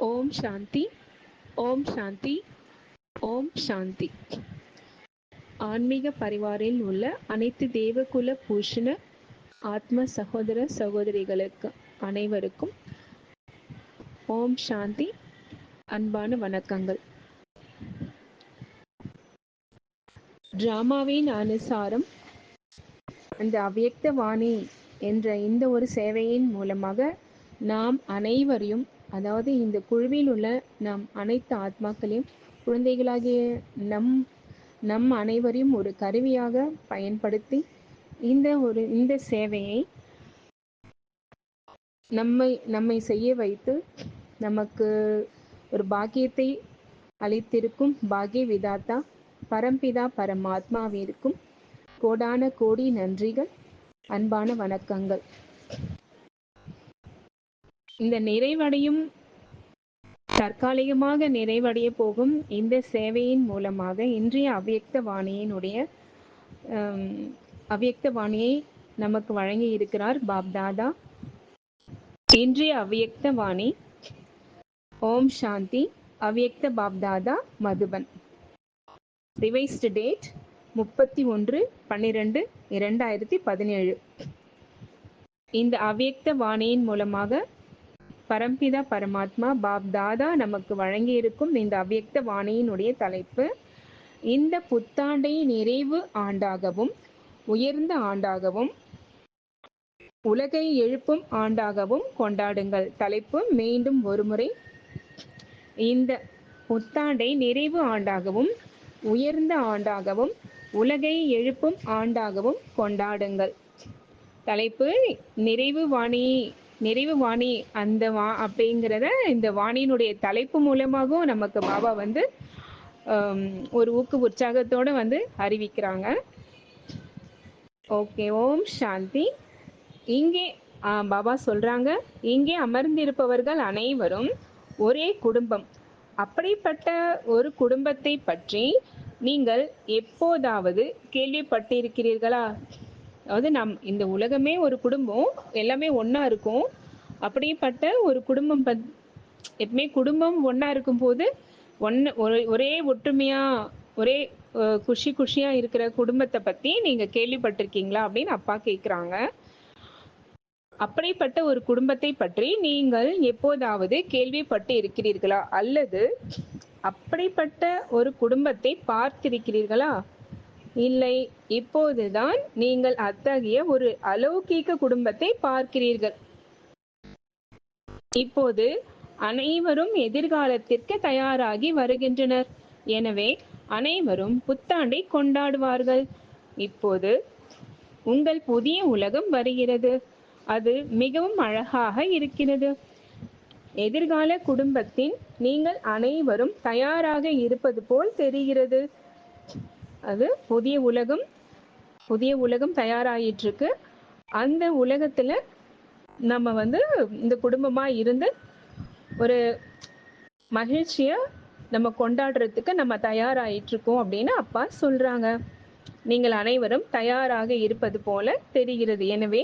ஓம் சாந்தி, ஓம் சாந்தி, ஓம் சாந்தி. ஆன்மீக பரிவாரில் உள்ள அனைத்து தேவகுல பூஷண ஆத்ம சகோதர சகோதரிகளுக்கு அனைவருக்கும் ஓம் சாந்தி, அன்பான வணக்கங்கள். டிராமாவின் அனுசாரம் அந்த அவ்யக்த வாணி என்ற இந்த ஒரு சேவையின் மூலமாக நாம் அனைவரையும், அதாவது இந்த குழுவில் உள்ள நம் அனைத்து ஆத்மாக்களையும், குழந்தைகளாகிய நம் அனைவரையும் ஒரு கருவியாக பயன்படுத்தி இந்த சேவையை நம்மை செய்ய வைத்து நமக்கு ஒரு பாக்கியத்தை அளித்திருக்கும் பாக்கிய விதாத்தா பரம்பிதா பரமாத்மாவிற்கும் கோடான கோடி நன்றிகள், அன்பான வணக்கங்கள். இந்த நிறைவடையும் தற்காலிகமாக நிறைவடைய போகும் இந்த சேவையின் மூலமாக இன்றைய அவ்யக்த வாணியை நமக்கு வழங்கி இருக்கிறார் பாப்தாதா. இன்றைய அவ்யக்த வாணி ஓம் சாந்தி, அவ்யக்த பாப்தாதா மதுபன். Revised date 31/12/2017. இந்த அவ்யக்த வாணியின் மூலமாக பரம்பிதா பரமாத்மா பாப்தாதா நமக்கு வழங்கியிருக்கும் இந்த அவ்யக்த வாணியினுடைய தலைப்பு, இந்த புத்தாண்டை நிறைவு ஆண்டாகவும் உயர்ந்த ஆண்டாகவும் உலகை எழுப்பும் ஆண்டாகவும் கொண்டாடுங்கள். தலைப்பு மீண்டும் ஒருமுறை, இந்த புத்தாண்டை நிறைவு ஆண்டாகவும் உயர்ந்த ஆண்டாகவும் உலகை எழுப்பும் ஆண்டாகவும் கொண்டாடுங்கள். தலைப்பு நிறைவு வாணி அந்த அப்படிங்கிறத இந்த வாணியினுடைய தலைப்பு மூலமாகவும் நமக்கு பாபா ஒரு உற்சாகத்தோட அறிவிக்கிறாங்க. ஓகே, ஓம் சாந்தி. இங்கே பாபா சொல்றாங்க, இங்கே அமர்ந்திருப்பவர்கள் அனைவரும் ஒரே குடும்பம். அப்படிப்பட்ட ஒரு குடும்பத்தை பற்றி நீங்கள் எப்போதாவது கேள்விப்பட்டிருக்கிறீர்களா? அதாவது இந்த உலகமே ஒரு குடும்பம், எல்லாமே ஒன்னா இருக்கும். அப்படிப்பட்ட ஒரு குடும்பம் எப்பவுமே குடும்பம் ஒன்னா இருக்கும் போது ஒரே ஒற்றுமையா, ஒரே குஷியா இருக்கிற குடும்பத்தை பத்தி நீங்க கேள்விப்பட்டிருக்கீங்களா அப்படின்னு அப்பா கேக்குறாங்க. அப்படிப்பட்ட ஒரு குடும்பத்தை பற்றி நீங்கள் எப்போதாவது கேள்விப்பட்டு இருக்கிறீர்களா? அல்லது அப்படிப்பட்ட ஒரு குடும்பத்தை பார்த்திருக்கிறீர்களா? இல்லை, இப்போதுதான் நீங்கள் அத்தகைய ஒரு அலௌகீக குடும்பத்தை பார்க்கிறீர்கள். இப்போது அனைவரும் எதிர்காலத்திற்கு தயாராகி வருகின்றனர். எனவே அனைவரும் புத்தாண்டை கொண்டாடுவார்கள். இப்போது உங்கள் புதிய உலகம் வருகிறது. அது மிகவும் அழகாக இருக்கிறது. எதிர்கால குடும்பத்தின் நீங்கள் அனைவரும் தயாராக இருப்பது போல் தெரிகிறது. அது புதிய உலகம் தயாராயிட்டு இருக்கு. அந்த உலகத்துல நம்ம இந்த குடும்பமா இருந்து ஒரு மகிழ்ச்சிய நம்ம கொண்டாடுறதுக்கு நம்ம தயாராயிட்டு இருக்கோம் அப்படின்னு அப்பா சொல்றாங்க. நீங்கள் அனைவரும் தயாராக இருப்பது போல தெரிகிறது. எனவே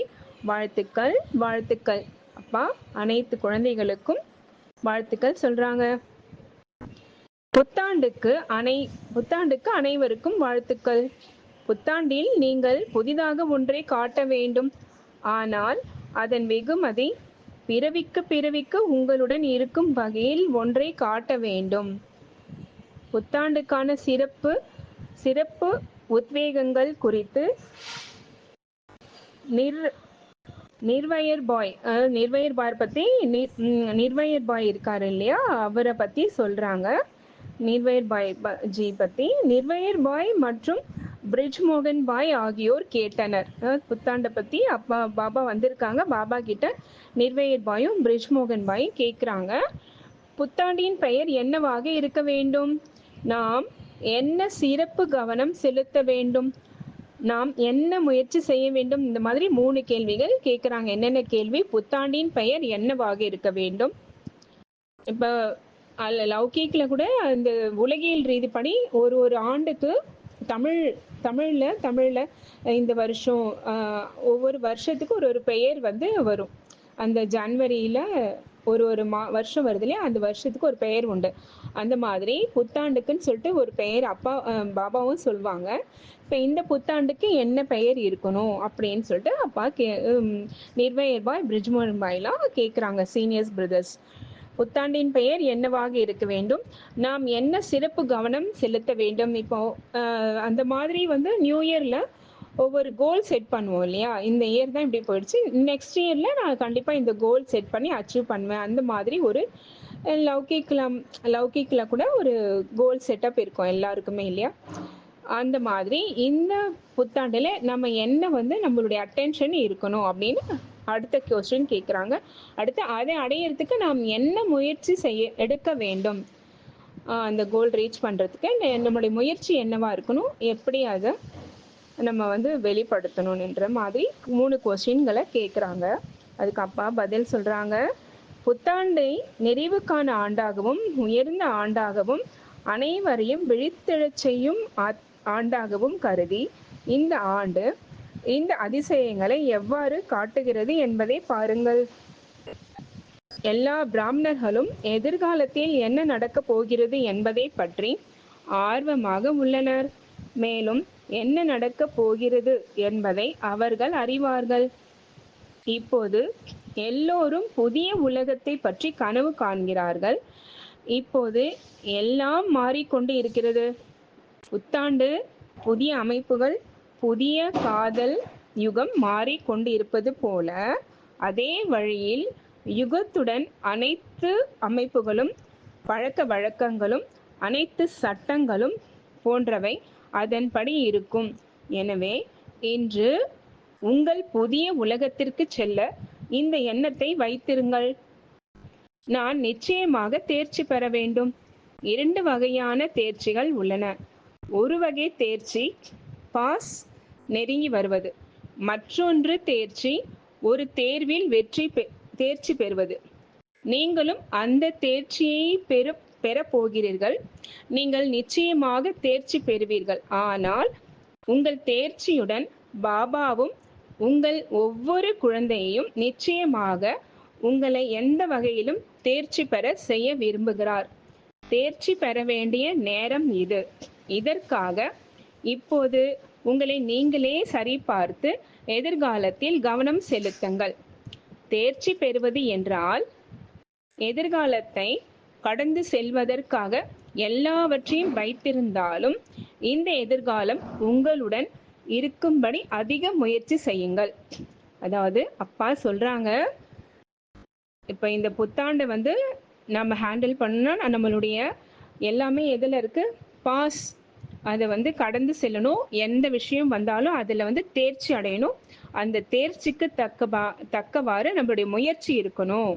வாழ்த்துக்கள், வாழ்த்துக்கள். அப்பா அனைத்து குழந்தைகளுக்கும் வாழ்த்துக்கள் சொல்றாங்க. புத்தாண்டுக்கு அனைவருக்கும் வாழ்த்துக்கள். புத்தாண்டில் நீங்கள் புதிதாக ஒன்றை காட்ட வேண்டும். ஆனால் அதன் வெகுமதி பிறவிக்கு உங்களுடன் இருக்கும் வகையில் ஒன்றை காட்ட வேண்டும். புத்தாண்டுக்கான சிறப்பு உத்வேகங்கள் குறித்து நிர்வயர் பாய் பத்தி நிர்வயர் பாய் இருக்காரு இல்லையா, அவரை பத்தி சொல்றாங்க. நிர்வயர் பாய் ஜி பத்தி நிர்வயர் பாய் மற்றும் பிரிட்ஜ் மோகன் பாய் ஆகியோர் கேட்டனர். புத்தாண்டை பத்தி பாபா வந்திருக்காங்க. பாபா கிட்ட நிர்வயர் பாயும் பிரிட்ஜ் மோகன் பாயும் கேட்குறாங்க, புத்தாண்டின் பெயர் என்னவாக இருக்க வேண்டும்? நாம் என்ன சிறப்பு கவனம் செலுத்த வேண்டும்? நாம் என்ன முயற்சி செய்ய வேண்டும்? இந்த மாதிரி 3 கேள்விகள் கேட்குறாங்க. என்னென்ன கேள்வி? புத்தாண்டின் பெயர் என்னவாக இருக்க வேண்டும்? இப்ப லௌகீக்ல கூட இந்த உலகியல் ரீதிப்படி ஒரு ஆண்டுக்கு தமிழ்ல இந்த வருஷம் ஒவ்வொரு வருஷத்துக்கு ஒரு பெயர் வரும். அந்த ஜனவரியில ஒரு ஒரு வருஷம் வருது இல்லையா, அந்த வருஷத்துக்கு ஒரு பெயர் உண்டு. அந்த மாதிரி புத்தாண்டுக்குன்னு சொல்லிட்டு ஒரு பெயர் அப்பா பாபாவும் சொல்லுவாங்க. இப்போ இந்த புத்தாண்டுக்கு என்ன பெயர் இருக்கணும் அப்படின்னு சொல்லிட்டு அப்பா நிர்வயர் பாய் பிரிஜ்மோகன் பாய்லாம் கேட்குறாங்க சீனியர்ஸ் பிரதர்ஸ். புத்தாண்டின் பெயர் என்னவாக இருக்க வேண்டும், நாம் என்ன சிறப்பு கவனம் செலுத்த வேண்டும். இப்போ அந்த மாதிரி வந்து நியூ இயர்ல ஒவ்வொரு கோல் செட் பண்ணுவோம் இல்லையா, இந்த இயர் தான் இப்படி போயிடுச்சு, நெக்ஸ்ட் இயர்ல நான் கண்டிப்பா இந்த கோல் செட் பண்ணி அச்சீவ் பண்ணுவேன். அந்த மாதிரி ஒரு லௌகிக்ல கூட ஒரு கோல் செட்டப் இருக்கும் எல்லாருக்குமே இல்லையா. அந்த மாதிரி இந்த புத்தாண்டுல நம்ம என்ன வந்து நம்மளுடைய அட்டென்ஷன் இருக்கணும் அப்படின்னு அடுத்த கொஸ்டின் கேட்குறாங்க. அடுத்து அதை அடையிறதுக்கு நாம் என்ன முயற்சி எடுக்க வேண்டும், அந்த கோல் ரீச் பண்றதுக்கு நம்மளுடைய முயற்சி என்னவா இருக்கணும், எப்படி அதை நம்ம வந்து வெளிப்படுத்தணும்ன்ற மாதிரி 3 கொஸ்டின்களை கேட்குறாங்க. அதுக்கு அப்பா பதில் சொல்றாங்க. புத்தாண்டை நிறைவுக்கான ஆண்டாகவும் உயர்ந்த ஆண்டாகவும் அனைவரையும் விழித்தெழச் செய்யும் ஆண்டாகவும் கருதி இந்த ஆண்டு இந்த அதிசயங்களை எவ்வாறு காட்டுகிறது என்பதை பாருங்கள். எல்லா பிராமணர்களும் எதிர்காலத்தில் என்ன நடக்கப் போகிறது என்பதை பற்றி ஆர்வமாக உள்ளனர். மேலும் என்ன நடக்கப் போகிறது என்பதை அவர்கள் அறிவார்கள். இப்போது எல்லோரும் புதிய உலகத்தை பற்றி கனவு காண்கிறார்கள். இப்போது எல்லாம் மாறிக்கொண்டு இருக்கிறது. புத்தாண்டு, புதிய அமைப்புகள், புதிய காதல் யுகம் மாறிக்கொண்டு இருப்பது போல அதே வழியில் யுகத்துடன் அனைத்து அமைப்புகளும், பழக்க வழக்கங்களும், அனைத்து சட்டங்களும் போன்றவை அதன்படி இருக்கும். எனவே இன்று உங்கள் புதிய உலகத்திற்கு செல்ல இந்த எண்ணத்தை வைத்திருங்கள். நான் நிச்சயமாக தேர்ச்சி பெற வேண்டும். 2 வகையான தேர்ச்சிகள் உள்ளன. ஒரு வகை தேர்ச்சி பாஸ், நெருங்கி வருவது. மற்றொன்று தேர்ச்சி, ஒரு தேர்வில் தேர்ச்சி பெறுவது. நீங்களும் அந்த தேர்ச்சியை பெறப் போகிறீர்கள். நீங்கள் நிச்சயமாக தேர்ச்சி பெறுவீர்கள். ஆனால் உங்கள் தேர்ச்சியுடன் பாபாவும் உங்கள் ஒவ்வொரு குழந்தையையும் நிச்சயமாக உங்களை எந்த வகையிலும் தேர்ச்சி பெற செய்ய விரும்புகிறார். தேர்ச்சி பெற வேண்டிய நேரம் இது. இதற்காக இப்போது உங்களை நீங்களே சரிபார்த்து எதிர்காலத்தில் கவனம் செலுத்துங்கள். தேர்ச்சி பெறுவது என்றால் எதிர்காலத்தை கடந்து செல்வதற்காக எல்லாவற்றையும் வைத்திருந்தாலும் இந்த எதிர்காலம் உங்களுடன் இருக்கும்படி அதிக முயற்சி செய்யுங்கள். அதாவது அப்பா சொல்றாங்க, இப்ப இந்த புத்தாண்டை வந்து நம்ம ஹேண்டில் பண்ணா நம்மளுடைய எல்லாமே எதுல இருக்கு, பாஸ், அதை வந்து கடந்து செல்லணும். எந்த விஷயம் வந்தாலும் அதுல வந்து தேர்ச்சி அடையணும். அந்த தேர்ச்சிக்கு தக்கவாறு நம்மளுடைய முயற்சி இருக்கணும்.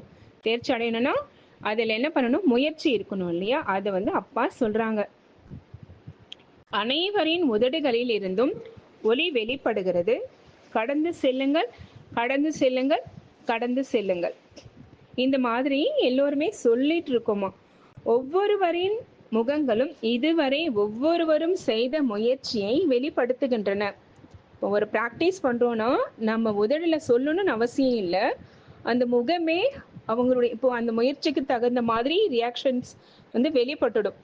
தேர்ச்சி அடையணும்னா அதுல என்ன பண்ணணும், முயற்சி இருக்கணும் இல்லையா. அதை வந்து அப்பா சொல்றாங்க. அனைவரின் உதடுகளில் இருந்தும் ஒளி வெளிப்படுகிறது. கடந்து செல்லுங்கள், கடந்து செல்லுங்கள், கடந்து செல்லுங்கள். இந்த மாதிரி எல்லோருமே சொல்லிட்டு இருக்கோமா. ஒவ்வொருவரின் முகங்களும் இதுவரை ஒவ்வொருவரும் செய்த முயற்சியை வெளிப்படுத்துகின்றன. இப்போ ஒரு ப்ராக்டிஸ் பண்றோம்னா நம்ம உதடுல சொல்லணும்னு அவசியம் இல்லை. அந்த முகமே அவங்களுடைய இப்போ அந்த முயற்சிக்கு தகுந்த மாதிரி ரியாக்ஷன்ஸ் வந்து வெளிப்பட்டுடும்.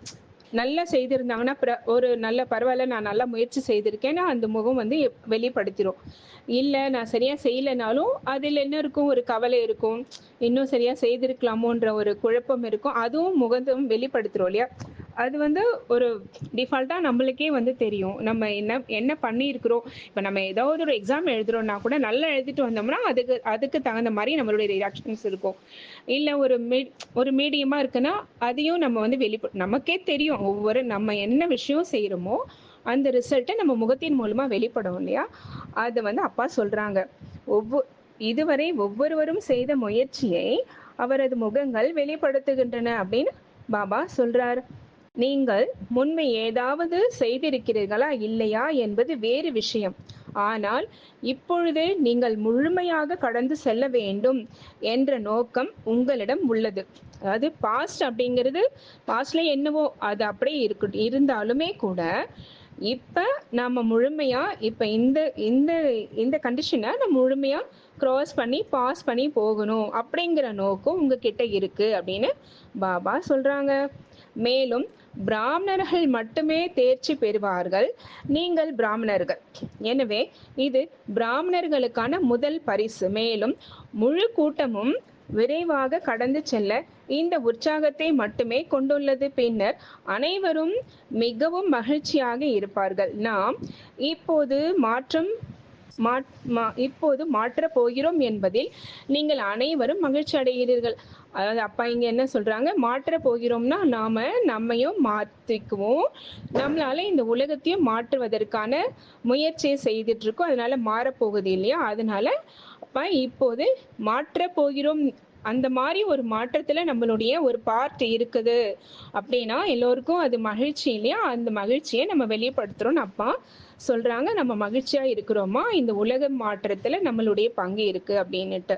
நல்லா செய்திருந்தாங்கன்னா ஒரு நல்ல பரவாயில்ல, நான் நல்லா முயற்சி செய்திருக்கேன்னா அந்த முகம் வந்து வெளிப்படுத்திடும். இல்லை நான் சரியா செய்யலைனாலும் அதில் என்ன இருக்கும், ஒரு கவலை இருக்கும், இன்னும் சரியா செய்திருக்கலாமோன்ற ஒரு குழப்பம் இருக்கும். அதுவும் முகத்தும் வெளிப்படுத்துறோம் இல்லையா. அது வந்து ஒரு டிஃபால்ட்டா நம்மளுக்கே வந்து தெரியும் நம்ம என்ன பண்ணியிருக்கிறோம். இப்போ நம்ம ஏதாவது ஒரு எக்ஸாம் எழுதுறோம்னா கூட நல்லா எழுதிட்டு வந்தோம்னா அதுக்கு தகுந்த மாதிரி நம்மளுடைய ரியாக்ஷன்ஸ் இருக்கும். இல்லை ஒரு மீடியமா இருக்குன்னா அதையும் நம்ம வந்து நமக்கே தெரியும் ஒவ்வொரு நம்ம என்ன விஷயம் செய்யறோமோ அந்த ரிசல்ட்டை நம்ம முகத்தின் மூலமா வெளிப்படும் இல்லையா. அதை வந்து அப்பா சொல்றாங்க. இதுவரை ஒவ்வொருவரும் செய்த முயற்சியை அவரது முகங்கள் வெளிப்படுத்துகின்றன அப்படின்னு பாபா சொல்றார். நீங்கள் முன்பு ஏதாவது செய்திருக்கிறீர்களா இல்லையா என்பது வேறு விஷயம். ஆனால் இப்பொழுது நீங்கள் முழுமையாக கடந்து செல்ல வேண்டும் என்ற நோக்கம் உங்களிடம் உள்ளது. அதாவது பாஸ்ட் அப்படிங்கிறது பாஸ்ட்ல என்னவோ அது அப்படியே இருந்தாலுமே கூட இப்ப நாம முழுமையா இப்ப இந்த இந்த இந்த கண்டிஷனை நம்ம முழுமையா க்ராஸ் பண்ணி பாஸ் பண்ணி போகணும் அப்படிங்கிற நோக்கம் உங்ககிட்ட இருக்கு அப்படின்னு பாபா சொல்றாங்க. மேலும் பிராமணர்கள் மட்டுமே தேர்ச்சி பெறுவார்கள். நீங்கள் பிராமணர்கள், எனவே இது பிராமணர்களுக்கான முதல் பரிசு. மேலும் முழு கூட்டமும் விரைவாக கடந்து செல்ல இந்த உற்சாகத்தை மட்டுமே கொண்டுள்ளது. பின்னர் அனைவரும் மிகவும் மகிழ்ச்சியாக இருப்பார்கள். நாம் இப்போது மாற்றப் போகிறோம் என்பதில் நீங்கள் அனைவரும் மகிழ்ச்சி அடைகிறீர்கள். அதாவது அப்பா இங்க என்ன சொல்றாங்க, மாற்ற போகிறோம்னா நாம நம்மையும் மாற்றிக்குவோம், நம்மளால இந்த உலகத்தையும் மாற்றுவதற்கான முயற்சியை செய்துட்டு இருக்கோம். அதனால மாறப்போகுது இல்லையா, அதனால அப்பா இப்போது மாற்ற போகிறோம். அந்த மாதிரி ஒரு மாற்றத்துல நம்மளுடைய ஒரு பார்ட் இருக்குது அப்படின்னா எல்லோருக்கும் அது மகிழ்ச்சி இல்லையா, அந்த மகிழ்ச்சியை நம்ம வெளிப்படுத்துறோம்னு அப்பா சொல்றாங்க. நம்ம மகிழ்ச்சியா இருக்கிறோமா, இந்த உலக மாற்றத்துல நம்மளுடைய பங்கு இருக்கு அப்படின்னுட்டு.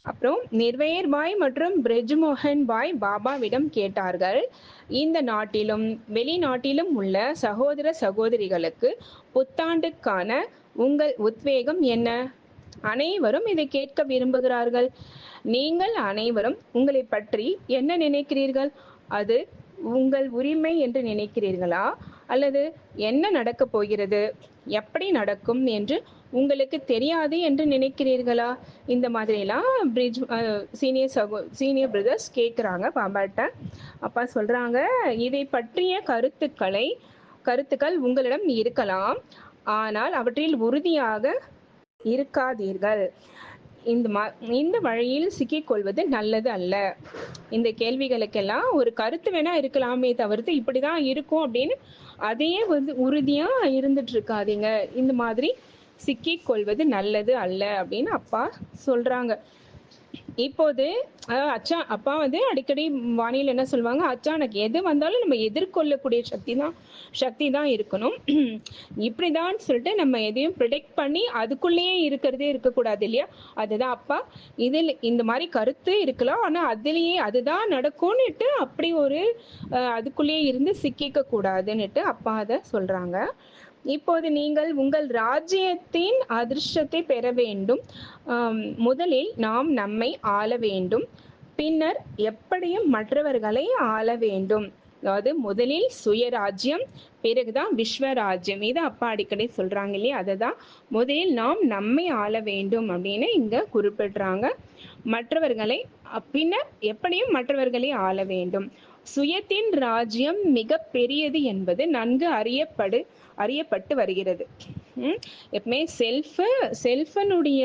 அப்புறம் நிர்வயர் பாய் மற்றும் பிரிஜ்மோகன் பாய் பாபாவிடம் கேட்டார்கள், இந்த நாட்டிலும் வெளிநாட்டிலும் உள்ள சகோதர சகோதரிகளுக்கு புத்தாண்டுக்கான உங்கள் உத்வேகம் என்ன? அனைவரும் இதை கேட்க விரும்புகிறார்கள். நீங்கள் அனைவரும் உங்களை பற்றி என்ன நினைக்கிறீர்கள்? அது உங்கள் உரிமை என்று நினைக்கிறீர்களா, அல்லது என்ன நடக்க போகிறது, எப்படி நடக்கும் என்று உங்களுக்கு தெரியாது என்று நினைக்கிறீர்களா? இந்த மாதிரிலாம் சீனியர் பிரதர்ஸ் கேட்குறாங்க பாபாட்ட. அப்பா சொல்றாங்க, இதை பற்றிய கருத்துக்கள் உங்களிடம் இருக்கலாம், ஆனால் அவற்றில் உறுதியாக இருக்காதீர்கள். இந்த வழியில் சிக்கிக் கொள்வது நல்லது அல்ல. இந்த கேள்விகளுக்கெல்லாம் ஒரு கருத்து வேணா இருக்கலாமே தவிர்த்து இப்படிதான் இருக்கும் அப்படின்னு அதையே உறுதியா இருந்துட்டு இருக்காதீங்க. இந்த மாதிரி சிக்கிக் கொள்வது நல்லது அல்ல அப்படின்னு அப்பா சொல்றாங்க. இப்போது அப்பா அடிக்கடி வானிலை என்ன சொல்லுவாங்க, அச்சானக் எது வந்தாலும் நம்ம எதிர்கொள்ளக்கூடிய சக்தி தான் இருக்கணும். இப்படிதான் சொல்லிட்டு நம்ம எதையும் ப்ரிடிக்ட் பண்ணி அதுக்குள்ளேயே இருக்கிறதே இருக்கக்கூடாது இல்லையா. அதுதான் அப்பா இதில் இந்த மாதிரி கருத்து இருக்கலாம், ஆனா அதுலயே அதுதான் நடக்கும்னுட்டு அப்படி ஒரு அதுக்குள்ளேயே இருந்து சிக்கிக்க கூடாதுன்னுட்டு அப்பா அதை சொல்றாங்க. இப்போது நீங்கள் உங்கள் ராஜ்யத்தின் அதிர்ஷ்டத்தை பெற வேண்டும். முதலில் நாம் நம்மை ஆள வேண்டும், பின்னர் எப்படியும் மற்றவர்களை ஆள வேண்டும். அதாவது முதலில் சுயராஜ்யம், பிறகுதான் விஸ்வராஜ்யம். இது அப்பா அடிக்கடி சொல்றாங்க இல்லையா, அதுதான் முதலில் நாம் நம்மை ஆள வேண்டும் அப்படின்னு இங்க குறிப்பிடுறாங்க. மற்றவர்களை பின்னர் எப்படியும் மற்றவர்களை ஆள வேண்டும். சுயத்தின் ராஜ்யம் மிக பெரியது என்பது நன்கு அறியப்பட்டு வருகிறது. எப்பவுமே செல்ஃபனுடைய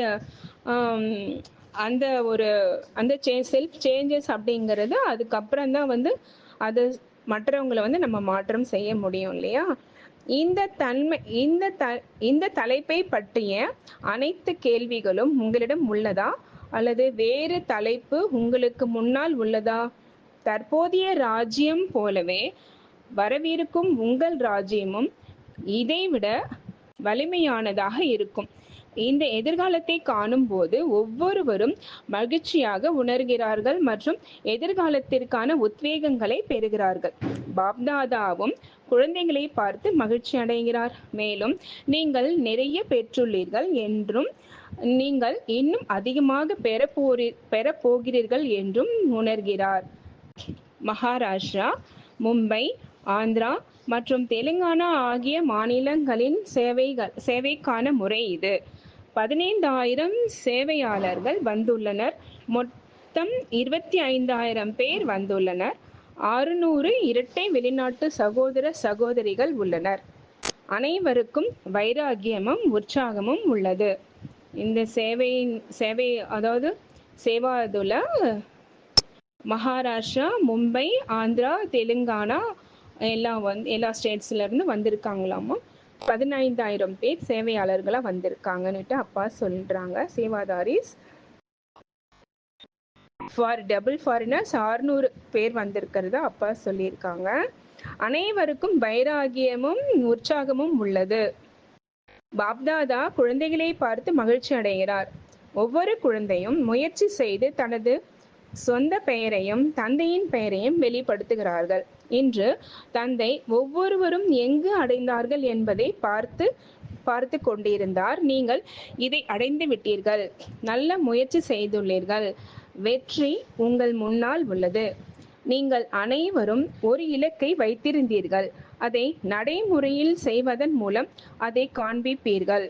அந்த செல்ஃப் சேஞ்சஸ் அப்படிங்கிறது அதுக்கப்புறம் தான் அது மற்றவங்களை நம்ம மாற்றம் செய்ய முடியும் இல்லையா. இந்த தலைப்பை பற்றிய அனைத்து கேள்விகளும் உங்களிடம் உள்ளதா, அல்லது வேறு தலைப்பு உங்களுக்கு முன்னால் உள்ளதா? தற்போதைய ராஜ்யம் போலவே வரவிருக்கும் உங்கள் ராஜ்யமும் இதைவிட வலிமையானதாக இருக்கும். இந்த எதிர்காலத்தை காணும் போது ஒவ்வொருவரும் மகிழ்ச்சியாக உணர்கிறார்கள் மற்றும் எதிர்காலத்திற்கான உத்வேகங்களை பெறுகிறார்கள். பாப்தாதாவும் குழந்தைகளை பார்த்து மகிழ்ச்சி அடைகிறார். மேலும் நீங்கள் நிறைய பெற்றுள்ளீர்கள் என்றும் நீங்கள் இன்னும் அதிகமாக பெற போகிறீர்கள் என்றும் உணர்கிறார். மகாராஷ்டிரா, மும்பை, ஆந்திரா மற்றும் தெலுங்கானா ஆகிய மாநிலங்களின் சேவைக்கான முறை இது. 15,000 சேவையாளர்கள் வந்துள்ளனர். மொத்தம் 25,000 பேர் வந்துள்ளனர். 600 இரட்டை வெளிநாட்டு சகோதர சகோதரிகள் உள்ளனர். அனைவருக்கும் வைராகியமும் உற்சாகமும் உள்ளது. இந்த சேவை அதாவது சேவாதுல மகாராஷ்டிரா, மும்பை, ஆந்திரா, தெலுங்கானா எல்லா ஸ்டேட்ஸ்ல இருந்து வந்திருக்காங்களாமா. 15,000 பேர் சேவையாளர்களா வந்திருக்காங்கன்னுட்டு அப்பா சொல்றாங்க. சேவாதாரிஸ் டபுள் ஃபாரினர்ஸ் 600 பேர் வந்திருக்கிறதா அப்பா சொல்லியிருக்காங்க. அனைவருக்கும் வைராகியமும் உற்சாகமும் உள்ளது. பாப்தாதா குழந்தைகளை பார்த்து மகிழ்ச்சி அடைகிறார். ஒவ்வொரு குழந்தையும் முயற்சி செய்து தனது சொந்த பெயரையும் தந்தையின் பெயரையும் வெளிப்படுத்துகிறார்கள். இன்று தந்தை ஒவ்வொருவரும் எங்கு அடைந்தார்கள் என்பதை பார்த்து பார்த்து கொண்டிருந்தார். நீங்கள் இதை அடைந்து விட்டீர்கள். நல்ல முயற்சி செய்துள்ளீர்கள். வெற்றி உங்கள் முன்னால் உள்ளது. நீங்கள் அனைவரும் ஒரு இலக்கை வைத்திருந்தீர்கள். அதை நடைமுறையில் செய்வதன் மூலம் அதை காண்பிப்பீர்கள்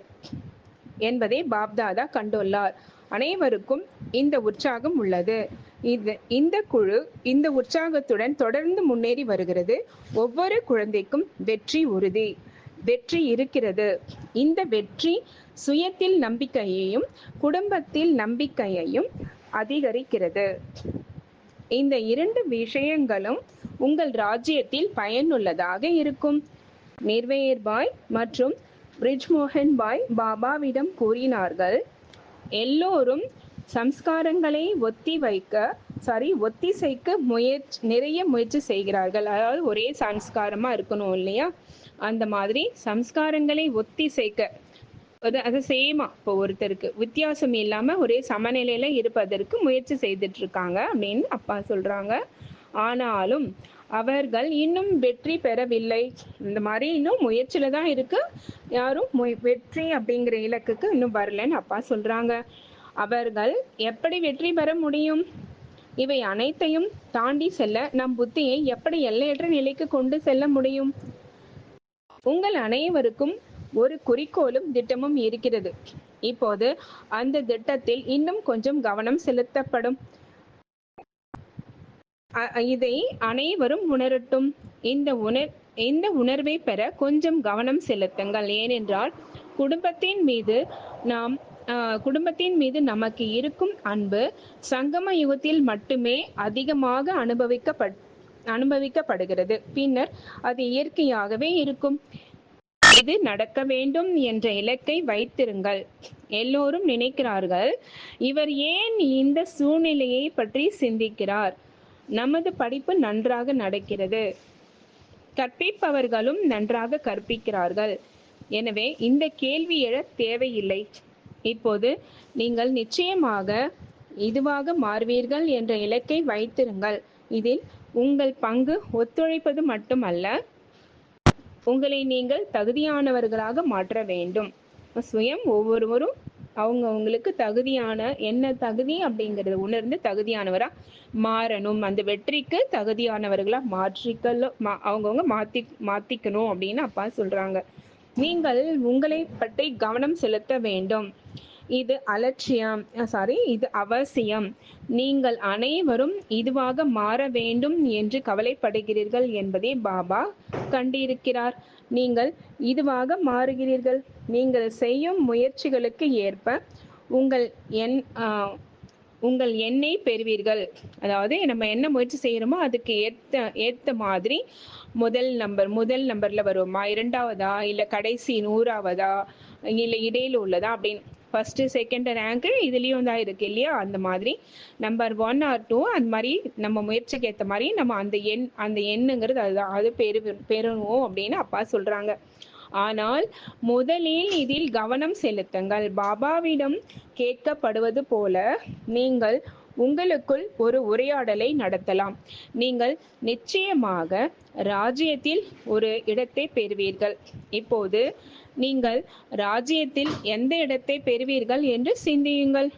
என்பதை பாப்தாதா கண்டுள்ளார். அனைவருக்கும் இந்த உற்சாகம் உள்ளது. இந்த குழு இந்த உற்சாகத்துடன் தொடர்ந்து முன்னேறி வருகிறது. ஒவ்வொரு குழந்தைக்கும் வெற்றி உறுதி. வெற்றி இருக்கிறது. இந்த வெற்றி சுயத்தில் நம்பிக்கையையும் குடும்பத்தில் நம்பிக்கையையும் அதிகரிக்கிறது. இந்த 2 விஷயங்களும் உங்கள் ராஜ்யத்தில் பயனுள்ளதாக இருக்கும். நிர்வயர் பாய் மற்றும் பிரிஜ்மோகன் பாய் பாபாவிடம் கூறினார்கள், எல்லோரும் சம்ஸ்காரங்களை ஒத்திசைக்க நிறைய முயற்சி செய்கிறார்கள். அதாவது ஒரே சம்ஸ்காரமா இருக்கணும் இல்லையா? அந்த மாதிரி சம்ஸ்காரங்களை ஒத்திசைக்க, அது சேமா, இப்போ ஒருத்தருக்கு வித்தியாசம் இல்லாம ஒரே சமநிலையில இருப்பதற்கு முயற்சி செய்துட்டு இருக்காங்க அப்படின்னு அப்பா சொல்றாங்க. ஆனாலும் அவர்கள் இன்னும் வெற்றி பெறவில்லை. இந்த மாதிரி இன்னும் முயற்சியில தான் இருக்கு. யாரும் வெற்றி அப்படிங்கிற இலக்குக்கு இன்னும் வரலன்னு அப்பா சொல்றாங்க. அவர்கள் எப்படி வெற்றி பெற முடியும்? இவை அனைத்தையும் தாண்டி செல்ல நம் புத்தியை எப்படி எல்லையற்ற நிலைக்கு கொண்டு செல்ல முடியும்? உங்கள் அனைவருக்கும் ஒரு குறிக்கோளும் திட்டமும் இருக்கிறது. இப்போது அந்த திட்டத்தில் இன்னும் கொஞ்சம் கவனம் செலுத்தப்படும். இதை அனைவரும் உணரட்டும். இந்த உணர்வை பெற கொஞ்சம் கவனம் செலுத்துங்கள். ஏனென்றால் குடும்பத்தின் மீது நமக்கு இருக்கும் அன்பு சங்கம யுகத்தில் மட்டுமே அதிகமாக அனுபவிக்கப்படுகிறது. பின்னர் அது இயற்கையாகவே இருக்கும். இது நடக்க வேண்டும் என்ற இலக்கை வைத்திருங்கள். எல்லோரும் நினைக்கிறார்கள், இவர் ஏன் இந்த சூழ்நிலையை பற்றி சிந்திக்கிறார்? நமது படிப்பு நன்றாக நடக்கிறது. கற்பிப்பவர்களும் நன்றாக கற்பிக்கிறார்கள். எனவே இந்த கேள்வி எழ தேவையில்லை. இப்போது நீங்கள் நிச்சயமாக இதுவாக மாறுவீர்கள் என்ற இலக்கை வைத்திருங்கள். இதில் உங்கள் பங்கு ஒத்துழைப்பது மட்டுமல்ல, உங்களை நீங்கள் தகுதியானவர்களாக மாற்ற வேண்டும். சுயம் ஒவ்வொருவரும் அவங்களுக்கு தகுதியான என்ன தகுதி அப்படிங்கறத உணர்ந்து தகுதியானவரா மாறணும். அந்த வெற்றிக்கு தகுதியானவர்களா அவங்கவுங்க மாத்திக்கணும் அப்படின்னு அப்பா சொல்றாங்க. நீங்கள் உங்களை பற்றி கவனம் செலுத்த வேண்டும். இது இது அவசியம். நீங்கள் அனைவரும் இதுவாக மாற வேண்டும் என்று கவலைப்படுகிறீர்கள் என்பதை பாபா கண்டிருக்கிறார். நீங்கள் இதுவாக மாறுகிறீர்கள். நீங்கள் செய்யும் முயற்சிகளுக்கு ஏற்ப உங்கள் எண்ணை பெறுவீர்கள். அதாவது நம்ம என்ன முயற்சி செய்யறோமோ அதுக்கு ஏத்த மாதிரி முதல் நம்பர்ல வருமா, 2வதா, இல்ல கடைசி 100வதா, இல்ல இடையில உள்ளதா அப்படின்னு ஃபர்ஸ்ட் செகண்ட் ரேங்க் இதுலயும் தான் இருக்கு இல்லையா? அந்த மாதிரி நம்பர் 1 or 2 அந்த மாதிரி நம்ம முயற்சிக்கு ஏற்ற மாதிரி நம்ம அந்த எண்ணுங்கிறது அதுதான், அது பெறுவோம் அப்படின்னு அப்பா சொல்றாங்க. ஆனால் முதலில் இதில் கவனம் செலுத்துங்கள். பாபாவிடம் கேட்கப்படுவது போல நீங்கள் உங்களுக்குள் ஒரு உரையாடலை நடத்தலாம். நீங்கள் நிச்சயமாக ராஜ்யத்தில் ஒரு இடத்தை பெறுவீர்கள். இப்போது நீங்கள் ராஜ்யத்தில் எந்த இடத்தை பெறுவீர்கள் என்று சிந்தியுங்கள்.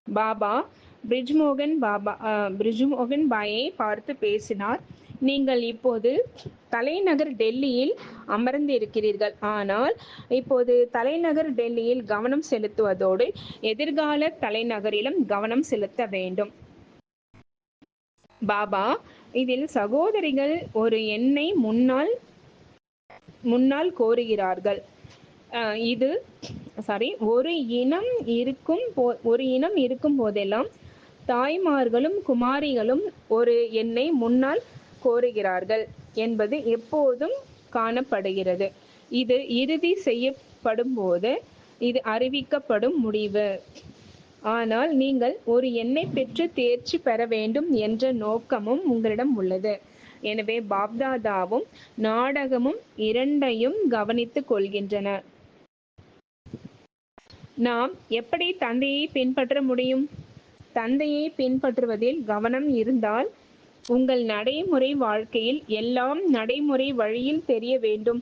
பாபா பிரிஜ்மோகன் பாயை பார்த்து பேசினார். நீங்கள் இப்போது தலைநகர் டெல்லியில் அமர்ந்திருக்கிறீர்கள். ஆனால் இப்போது தலைநகர் டெல்லியில் கவனம் செலுத்துவதோடு எதிர்கால தலைநகரிலும் கவனம் செலுத்த வேண்டும். பாபா இதில் சகோதரிகள் ஒரு எண்ணை முன்னால் கோருகிறார்கள். ஒரு இனம் இருக்கும் போதெல்லாம் தாய்மார்களும் குமாரிகளும் ஒரு எண்ணை முன்னால் கோருகிறார்கள் என்பது எப்போதும் காணப்படுகிறது. இது இறுதி செய்யப்படும் போது இது அறிவிக்கப்படும் முடிவு. ஆனால் நீங்கள் ஒரு எண்ணை பெற்று தேர்ச்சி பெற வேண்டும் என்ற நோக்கமும் உங்களிடம் உள்ளது. எனவே பாப்தாதாவும் நாடகமும் இரண்டையும் கவனித்துக் கொள்கின்றனர். நாம் எப்படி தந்தையை பின்பற்ற முடியும்? தந்தையை பின்பற்றுவதில் கவனம் இருந்தால் உங்கள் நடைமுறை வாழ்க்கையில் எல்லாம் நடைமுறை வழியில் தெரிய வேண்டும்.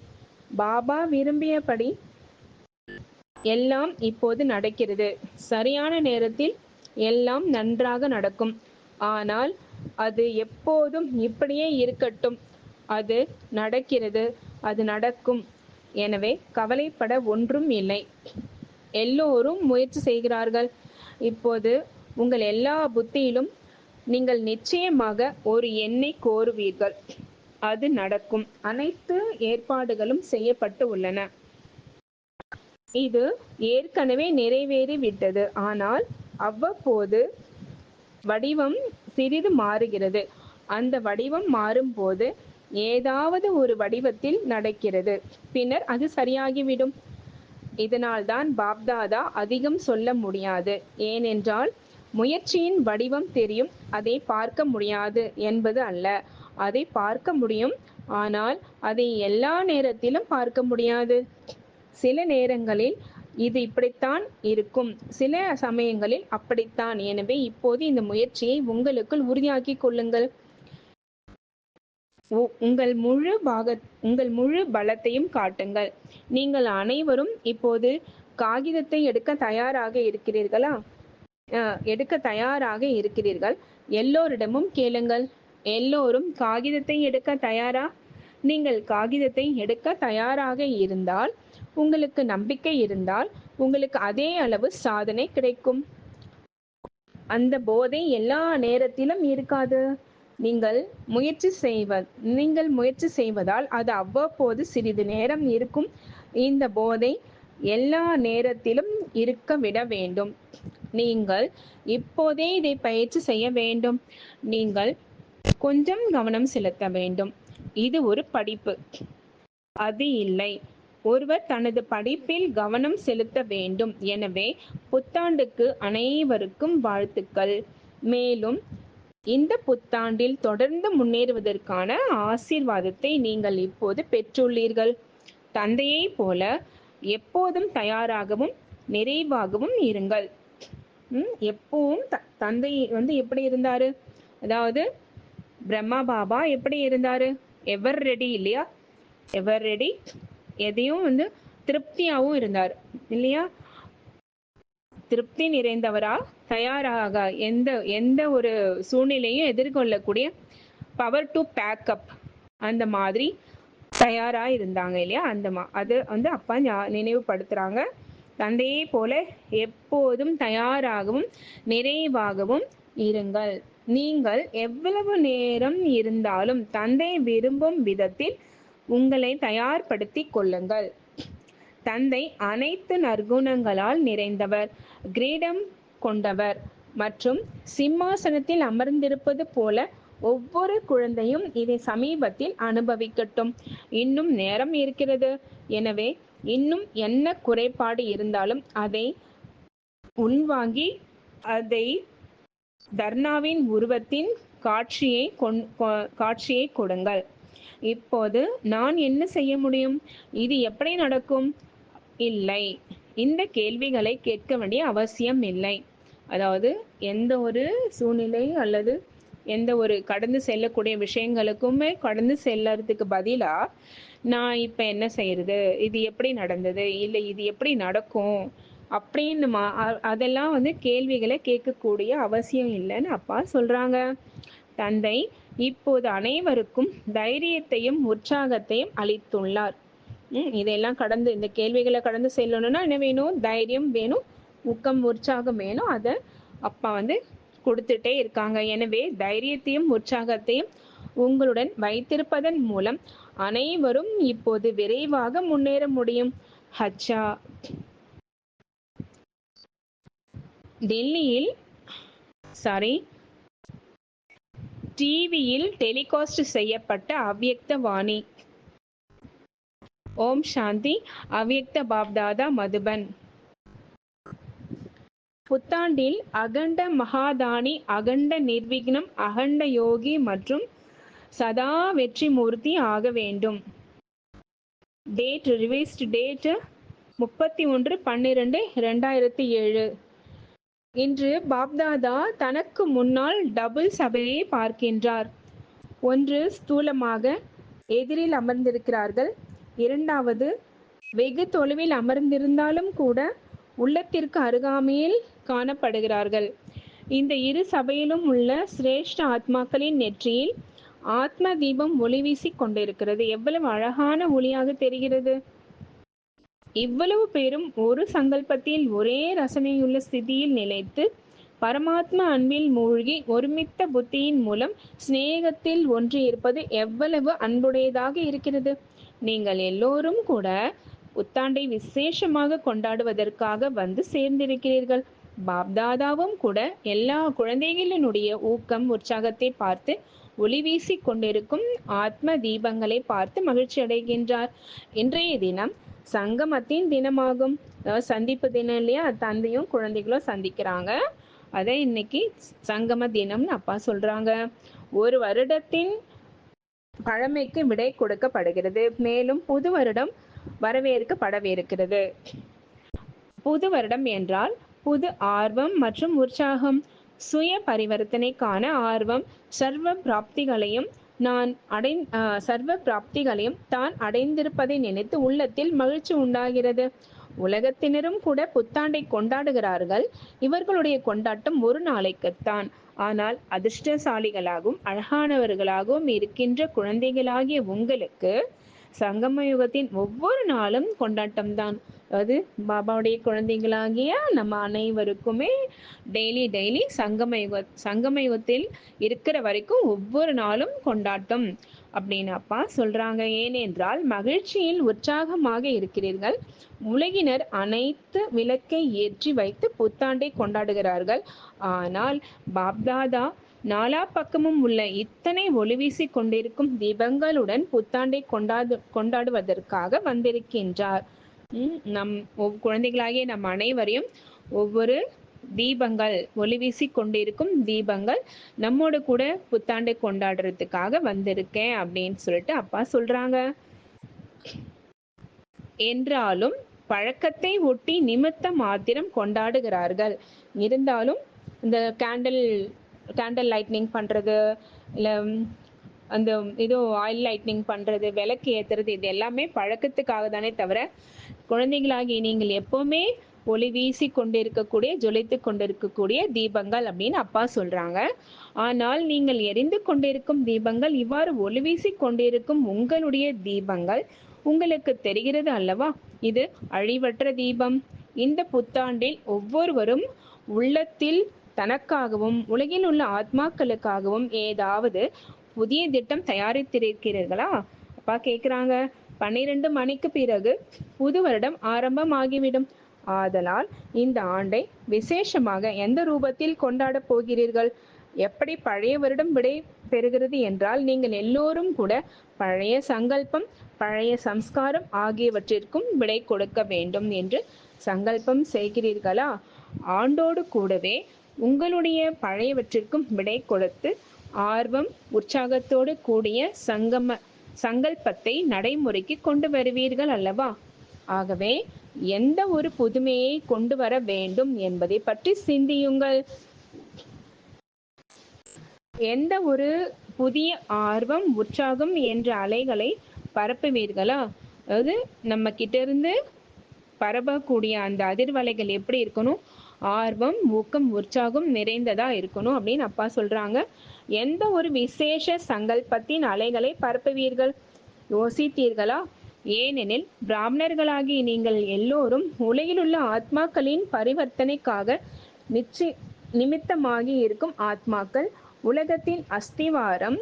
பாபா விரும்பியபடி எல்லாம் இப்போது நடக்கிறது. சரியான நேரத்தில் எல்லாம் நன்றாக நடக்கும். ஆனால் அது எப்போதும் இப்படியே இருக்கட்டும். அது நடக்கிறது, அது நடக்கும். எனவே கவலைப்பட ஒன்றும் இல்லை. எல்லோரும் முயற்சி செய்கிறார்கள். இப்போது உங்கள் எல்லா புத்தியிலும் நீங்கள் நிச்சயமாக ஒரு எண்ணை கோருவீர்கள். அது நடக்கும். அனைத்து ஏற்பாடுகளும் செய்யப்பட்டு உள்ளன. இது ஏற்கனவே நிறைவேறிவிட்டது. ஆனால் அவ்வப்போது வடிவம் சிறிது மாறுகிறது. அந்த வடிவம் மாறும்போது ஏதாவது ஒரு வடிவத்தில் நடக்கிறது. பின்னர் அது சரியாகிவிடும். இதனால்தான் பாப்தாதா அதிகம் சொல்ல முடியாது. ஏனென்றால் முயற்சியின் வடிவம் தெரியும், அதை பார்க்க முடியாது என்பது அல்ல. அதை பார்க்க முடியும், ஆனால் அதை எல்லா நேரத்திலும் பார்க்க முடியாது. சில நேரங்களில் இது இப்படித்தான் இருக்கும், சில சமயங்களில் அப்படித்தான். எனவே இப்போது இந்த முயற்சியை உங்களுக்குள் உறுதியாக்கிக் கொள்ளுங்கள். உங்கள் முழு பலத்தையும் காட்டுங்கள். நீங்கள் அனைவரும் இப்போது காகிதத்தை எடுக்க தயாராக இருக்கிறீர்களா? எடுக்க தயாராக இருக்கிறீர்கள். எல்லோரிடமும் கேளுங்கள். எல்லோரும் காகிதத்தை எடுக்க தயாரா? நீங்கள் காகிதத்தை எடுக்க தயாராக இருந்தால், உங்களுக்கு நம்பிக்கை இருந்தால், உங்களுக்கு அதே அளவு சாதனை கிடைக்கும். அந்த போதை எல்லா நேரத்திலும் இருக்காது. நீங்கள் முயற்சி செய்வதால் அது அவ்வப்போது சிறிது நேரம் இருக்கும். இந்த போதை எல்லா நேரத்திலும் இருக்க விட வேண்டும். நீங்கள் இப்போதே இதை பயிற்சி செய்ய வேண்டும். நீங்கள் கொஞ்சம் கவனம் செலுத்த வேண்டும். இது ஒரு படிப்பு. அது இல்லை. ஒருவர் தனது படிப்பில் கவனம் செலுத்த வேண்டும். எனவே புத்தாண்டுக்கு அனைவருக்கும் வாழ்த்துக்கள். மேலும் இந்த புத்தாண்டில் தொடர்ந்து முன்னேறுவதற்கான ஆசீர்வாதத்தை நீங்கள் இப்போது பெற்றுள்ளீர்கள். தந்தையைப் போல எப்போதும் தயாராகவும் நிறைவாகவும் இருங்கள். எப்பவும் தந்தை எப்படி இருந்தாரு? அதாவது பிரம்மா பாபா எப்படி இருந்தாரு? எவர் ரெடி இல்லையா? எவர் ரெடி, எதையும் திருப்தியாகவும் இருந்தார் இல்லையா? திருப்தி நிறைந்தவரா, தயாராக எந்த ஒரு சூழ்நிலையும் எதிர்கொள்ளக்கூடிய பவர் டு பேக்கப், அந்த மாதிரி தயாரா இருந்தாங்க இல்லையா? அது அப்பா நினைவுபடுத்துறாங்க. தந்தையை போல எப்போதும் தயாராகவும் நிறைவாகவும் இருங்கள். நீங்கள் எவ்வளவு நேரம் இருந்தாலும் தந்தை விரும்பும் விதத்தில் உங்களை தயார்படுத்திக் கொள்ளுங்கள். தந்தை அனைத்து நற்குணங்களால் நிறைந்தவர், கிரீடம் கொண்டவர் மற்றும் சிம்மாசனத்தில் அமர்ந்திருப்பது போல ஒவ்வொரு குழந்தையும் இதை சமீபத்தில் அனுபவிக்கட்டும். இன்னும் நேரம் இருக்கிறது. எனவே இன்னும் என்ன குறைபாடு இருந்தாலும் அதை உள்வாங்கி அதை தர்ணாவின் உருவத்தின் காட்சியை கொடுங்கள். இப்போது நான் என்ன செய்ய முடியும்? இது எப்படி நடக்கும்? இல்லை, இந்த கேள்விகளை கேட்க வேண்டிய அவசியம் இல்லை. அதாவது எந்த ஒரு சூழ்நிலை அல்லது எந்த ஒரு கடந்து செல்லக்கூடிய விஷயங்களுக்குமே கடந்து செல்லறதுக்கு பதிலா நான் இப்ப என்ன செய்யறது, இது எப்படி நடந்தது, இல்லை இது எப்படி நடக்கும் அப்படின்னு அதெல்லாம் கேள்விகளை கேட்கக்கூடிய அவசியம் இல்லைன்னு அப்பா சொல்றாங்க. தந்தை இப்போது அனைவருக்கும் தைரியத்தையும் உற்சாகத்தையும் அளித்துள்ளார். இதெல்லாம் கடந்து, இந்த கேள்விகளை கடந்து செல்லணும்னா என்ன வேணும்? தைரியம் வேணும், ஊக்கம், உற்சாகம் வேணும். அதை அப்பா கொடுத்துட்டே இருக்காங்க. எனவே தைரியத்தையும் உற்சாகத்தையும் உங்களுடன் வைத்திருப்பதன் மூலம் அனைவரும் இப்போது விரைவாக முன்னேற முடியும். ஹச்சா. டெல்லியில் டிவியில் டெலிகாஸ்ட் செய்யப்பட்ட அவ்யக்த வாணி. ஓம் சாந்தி. அவ்யக்த பாப்தாதா, மதுபன். புத்தாண்டில் அகண்ட மகாதானி, அகண்ட நிர்விக்னம், அகண்ட யோகி மற்றும் சதா வெற்றி மூர்த்தி ஆக வேண்டும். Date, revised date 31/12/2007. இன்று பாப்தாதா தனக்கு முன்னால் டபுள் சபையை பார்க்கின்றார். ஒன்று ஸ்தூலமாக எதிரில் அமர்ந்திருக்கிறார்கள். இரண்டாவது வெகு தொலைவில் அமர்ந்திருந்தாலும் கூட உள்ளத்திற்கு அருகாமையில் காணப்படுகிறார்கள். இந்த இரு சபையிலும் உள்ள சிரேஷ்ட ஆத்மாக்களின் நெற்றியில் ஆத்ம தீபம் ஒளி வீசிக் கொண்டிருக்கிறது. எவ்வளவு அழகான ஒளியாக தெரிகிறது! இவ்வளவு பேரும் ஒரு சங்கல்பத்தில் ஒரே ரசனையுள்ள ஸ்திதியில் நிலைத்து பரமாத்மா அன்பில் மூழ்கி ஒருமித்த புத்தியின் மூலம் சிநேகத்தில் ஒன்று இருப்பது எவ்வளவு அன்புடையதாக இருக்கிறது. நீங்கள் எல்லோரும் கூட புத்தாண்டை விசேஷமாக கொண்டாடுவதற்காக வந்து சேர்ந்திருக்கிறீர்கள். பாப்தாதாவும் கூட எல்லா குழந்தைகளினுடைய ஊக்கம் உற்சாகத்தை பார்த்து ஒளி வீசி கொண்டிருக்கும் ஆத்ம தீபங்களை பார்த்து மகிழ்ச்சி அடைகின்றார். இன்றைய தினம் சங்கமத்தின் தினமாகும். சந்திப்பு தினம் இல்லையா, தந்தையும் குழந்தைகளும் சந்திக்கிறாங்க. அதை இன்னைக்கு சங்கம தினம்னு அப்பா சொல்றாங்க. ஒரு வருடத்தின் பழமைக்கு விடை கொடுக்கப்படுகிறது. மேலும் புது வருடம் வரவேற்கப்படவிருக்கிறது. புது வருடம் என்றால் புது ஆர்வம் மற்றும் உற்சாகம், சுய பரிவர்த்தனைக்கான ஆர்வம், சர்வ பிராப்திகளையும் தான் அடைந்திருப்பதை நினைத்து உள்ளத்தில் மகிழ்ச்சி உண்டாகிறது. உலகத்தினரும் கூட புத்தாண்டை கொண்டாடுகிறார்கள். இவர்களுடைய கொண்டாட்டம் ஒரு நாளைக்குத்தான். ஆனால் அதிர்ஷ்டசாலிகளாகவும் அழகானவர்களாகவும் இருக்கின்ற குழந்தைகளாகிய உங்களுக்கு சங்கம யுகத்தின் ஒவ்வொரு நாளும் கொண்டாட்டம்தான். அதாவது பாபாவுடைய குழந்தைகளாகிய நம்ம அனைவருக்குமே டெய்லி சங்கம யுகத்தில் இருக்கிற வரைக்கும் ஒவ்வொரு நாளும் கொண்டாட்டம் அப்படின்னு அப்பா சொல்றாங்க. ஏனென்றால் மகிழ்ச்சியில் உற்சாகமாக இருக்கிறீர்கள். உலகினர் அனைத்து விளக்கை ஏற்றி வைத்து புத்தாண்டை கொண்டாடுகிறார்கள். ஆனால் பாப்தாதா நாலா பக்கமும் உள்ள இத்தனை ஒளிவீசி கொண்டிருக்கும் தீபங்களுடன் புத்தாண்டை கொண்டாடுவதற்காக வந்திருக்கின்றார். நம் குழந்தைகளாகிய நம் அனைவரையும் ஒவ்வொரு தீபங்கள், ஒளி வீசி கொண்டிருக்கும் தீபங்கள் நம்மோடு கூட புத்தாண்டை கொண்டாடுறதுக்காக வந்திருக்கேன் அப்படின்னு சொல்லிட்டு அப்பா சொல்றாங்க. என்றாலும் பழக்கத்தை ஒட்டி நிமித்த மாத்திரம் கொண்டாடுகிறார்கள். இருந்தாலும் இந்த கேண்டில் லைட்னிங் பண்றது, இல்லை அந்த ஏதோ ஆயில் லைட்னிங் பண்றது, விளக்கு ஏத்துறது, இது எல்லாமே பழக்கத்துக்காக தானே தவிர குழந்தைகளாகி நீங்கள் எப்பவுமே ஒளி வீசி கொண்டிருக்கக்கூடிய, ஜொலித்து கொண்டிருக்கக்கூடிய தீபங்கள் அப்படின்னு அப்பா சொல்றாங்க. ஆனால் நீங்கள் எரிந்து கொண்டிருக்கும் தீபங்கள், இவ்வாறு ஒளி வீசி கொண்டிருக்கும் உங்களுடைய தீபங்கள் உங்களுக்கு தெரிகிறது அல்லவா? இது அழிவற்ற தீபம். இந்த புத்தாண்டில் ஒவ்வொருவரும் உள்ளத்தில் தனக்காகவும் உலகில் உள்ள ஆத்மாக்களுக்காகவும் ஏதாவது புதிய திட்டம் தயாரித்திருக்கிறீர்களா? அப்பா கேக்குறாங்க. 12 மணிக்கு பிறகு புது வருடம் ஆரம்பமாகிவிடும். ஆதலால் இந்த ஆண்டை விசேஷமாக எந்த ரூபத்தில் கொண்டாட போகிறீர்கள்? எப்படி பழைய வருடம் விடை பெறுகிறது என்றால், நீங்கள் எல்லோரும் கூட பழைய சங்கல்பம், பழைய சம்ஸ்காரம் ஆகியவற்றிற்கும் விடை கொடுக்க வேண்டும் என்று சங்கல்பம் செய்கிறீர்களா? ஆண்டோடு கூடவே உங்களுடைய பழையவற்றிற்கும் விடை கொடுத்து ஆர்வம் உற்சாகத்தோடு கூடிய சங்கல்பத்தை நடைமுறைக்கு கொண்டு வருவீர்கள் அல்லவா? ஆகவே எந்த ஒரு புதுமையை கொண்டு வர வேண்டும் என்பதை பற்றி சிந்தியுங்கள். எந்த ஒரு புதிய ஆர்வம் உற்சாகம் என்ற அலைகளை பரப்புவீர்களா? அதாவது நம்ம கிட்ட இருந்து பரப்பக்கூடிய அந்த அதிர்வலைகள் எப்படி இருக்கணும்? ஆர்வம், ஊக்கம், உற்சாகம் நிறைந்ததா இருக்கணும் அப்படின்னு அப்பா சொல்றாங்க. எந்த ஒரு விசேஷ சங்கல்பத்தின் அலைகளை பரப்புவீர்கள்? யோசித்தீர்களா? ஏனெனில் பிராமணர்களாகி நீங்கள் எல்லோரும் உலகில் உள்ள ஆத்மாக்களின் பரிவர்த்தனைக்காக நிமித்தமாகி இருக்கும் ஆத்மாக்கள். உலகத்தின் அஸ்திவாரம்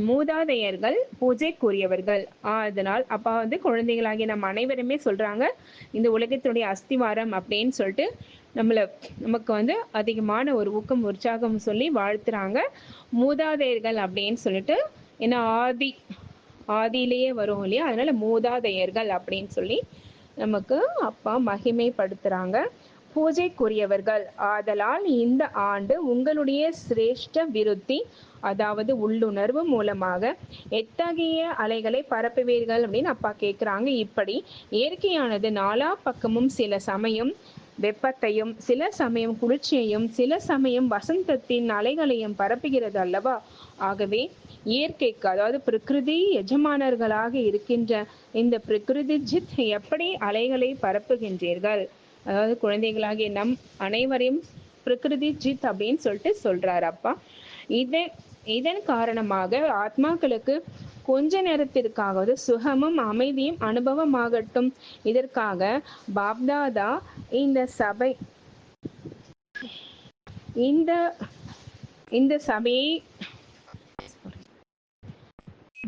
மூதாதையர்கள் பூஜைக்குரியவர்கள். அதனால் அப்பா குழந்தைகளாகி நம்ம அனைவருமே சொல்றாங்க, இந்த உலகத்தினுடைய அஸ்திவாரம் அப்படின்னு சொல்லிட்டு நமக்கு அதிகமான ஒரு ஊக்கம் உற்சாகம் சொல்லி வாழ்த்துறாங்க. மூதாதையர்கள் அப்படின்னு சொல்லிட்டு, ஏன்னா ஆதியிலேயே வரும் இல்லையா, அதனால மூதாதையர்கள் அப்படின்னு சொல்லி நமக்கு அப்பா மகிமைப்படுத்துறாங்க. பூஜைக்குரியவர்கள். ஆதலால் இந்த ஆண்டு உங்களுடைய சிரேஷ்ட விருத்தி, அதாவது உள்ளுணர்வு மூலமாக எத்தகைய அலைகளை பரப்புவீர்கள் அப்படின்னு அப்பா கேட்குறாங்க. இப்படி இயற்கையானது நாலா பக்கமும் சில சமயம் வெப்பத்தையும், சில சமயம் குளிர்ச்சியையும், சில சமயம் வசந்தத்தின் அலைகளையும் பரப்புகிறது அல்லவா? ஆகவே இயற்கைக்கு அதாவது பிரகிருதி எஜமானர்களாக இருக்கின்ற இந்த பிரகிருதி ஜித் எப்படி அலைகளை பரப்புகின்றீர்கள்? அதாவது குழந்தைகளாகிய நம் அனைவரையும் பிரகிருதி ஜித் அப்படின்னு சொல்லிட்டு சொல்றாரு அப்பா. இதன் காரணமாக ஆத்மாக்களுக்கு கொஞ்ச நேரத்திற்காவது சுகமும் அமைதியும் அனுபவமாகட்டும். இதற்காக பாப்தாதா இந்த சபையை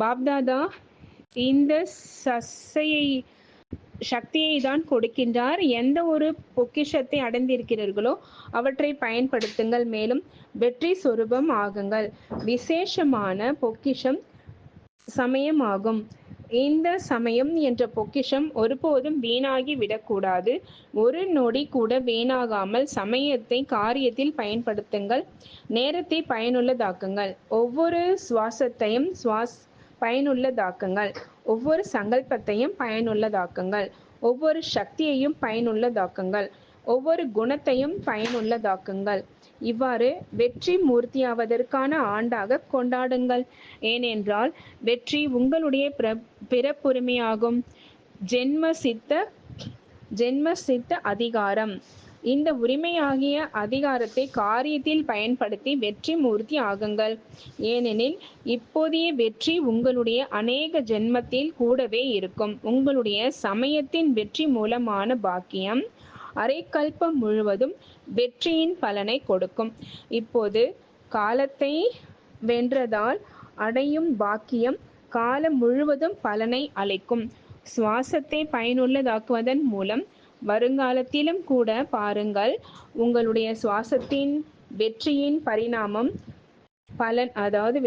பாப்தாதா இந்த சக்தியை தான் கொடுக்கின்றார். எந்த ஒரு பொக்கிஷத்தை அடைந்திருக்கிறீர்களோ அவற்றை பயன்படுத்துங்கள், மேலும் வெற்றி சொரூபம் ஆகுங்கள். விசேஷமான பொக்கிஷம் சமயமாகும். இந்த சமயம் என்ற பொக்கிஷம் ஒருபோதும் வீணாகி விடக்கூடாது. ஒரு நொடி கூட வீணாகாமல் சமயத்தை காரியத்தில் பயன்படுத்துங்கள். நேரத்தை பயனுள்ளதாக்குங்கள். ஒவ்வொரு சுவாசத்தையும் பயனுள்ளதாக்குங்கள். ஒவ்வொரு சங்கல்பத்தையும் பயனுள்ளதாக்குங்கள். ஒவ்வொரு சக்தியையும் பயனுள்ளதாக்குங்கள். ஒவ்வொரு குணத்தையும் பயனுள்ளதாக்குங்கள். இவ்வாறு வெற்றி மூர்த்தியாவதற்கான ஆண்டாக கொண்டாடுங்கள். ஏனென்றால் வெற்றி உங்களுடைய பிறப்புரிமையாகும். ஜென்ம சித்த அதிகாரம். இந்த உரிமையாகிய அதிகாரத்தை காரியத்தில் பயன்படுத்தி வெற்றி மூர்த்தி ஆகுங்கள். ஏனெனில் இப்போதைய வெற்றி உங்களுடைய அநேக ஜென்மத்தில் கூடவே இருக்கும். உங்களுடைய சமயத்தின் வெற்றி மூலமான பாக்கியம் அரைக்கல்பம் முழுவதும் வெற்றியின் பலனை கொடுக்கும். இப்போது காலத்தை வென்றதால் அடையும் பாக்கியம் காலம் முழுவதும் பலனை அளிக்கும். சுவாசத்தை பயனுள்ளதாக்குவதன் மூலம் வருங்காலத்திலும் கூட பாருங்கள், உங்களுடைய சுவாசத்தின் வெற்றியின் பரிணாமம் பலன். அதாவது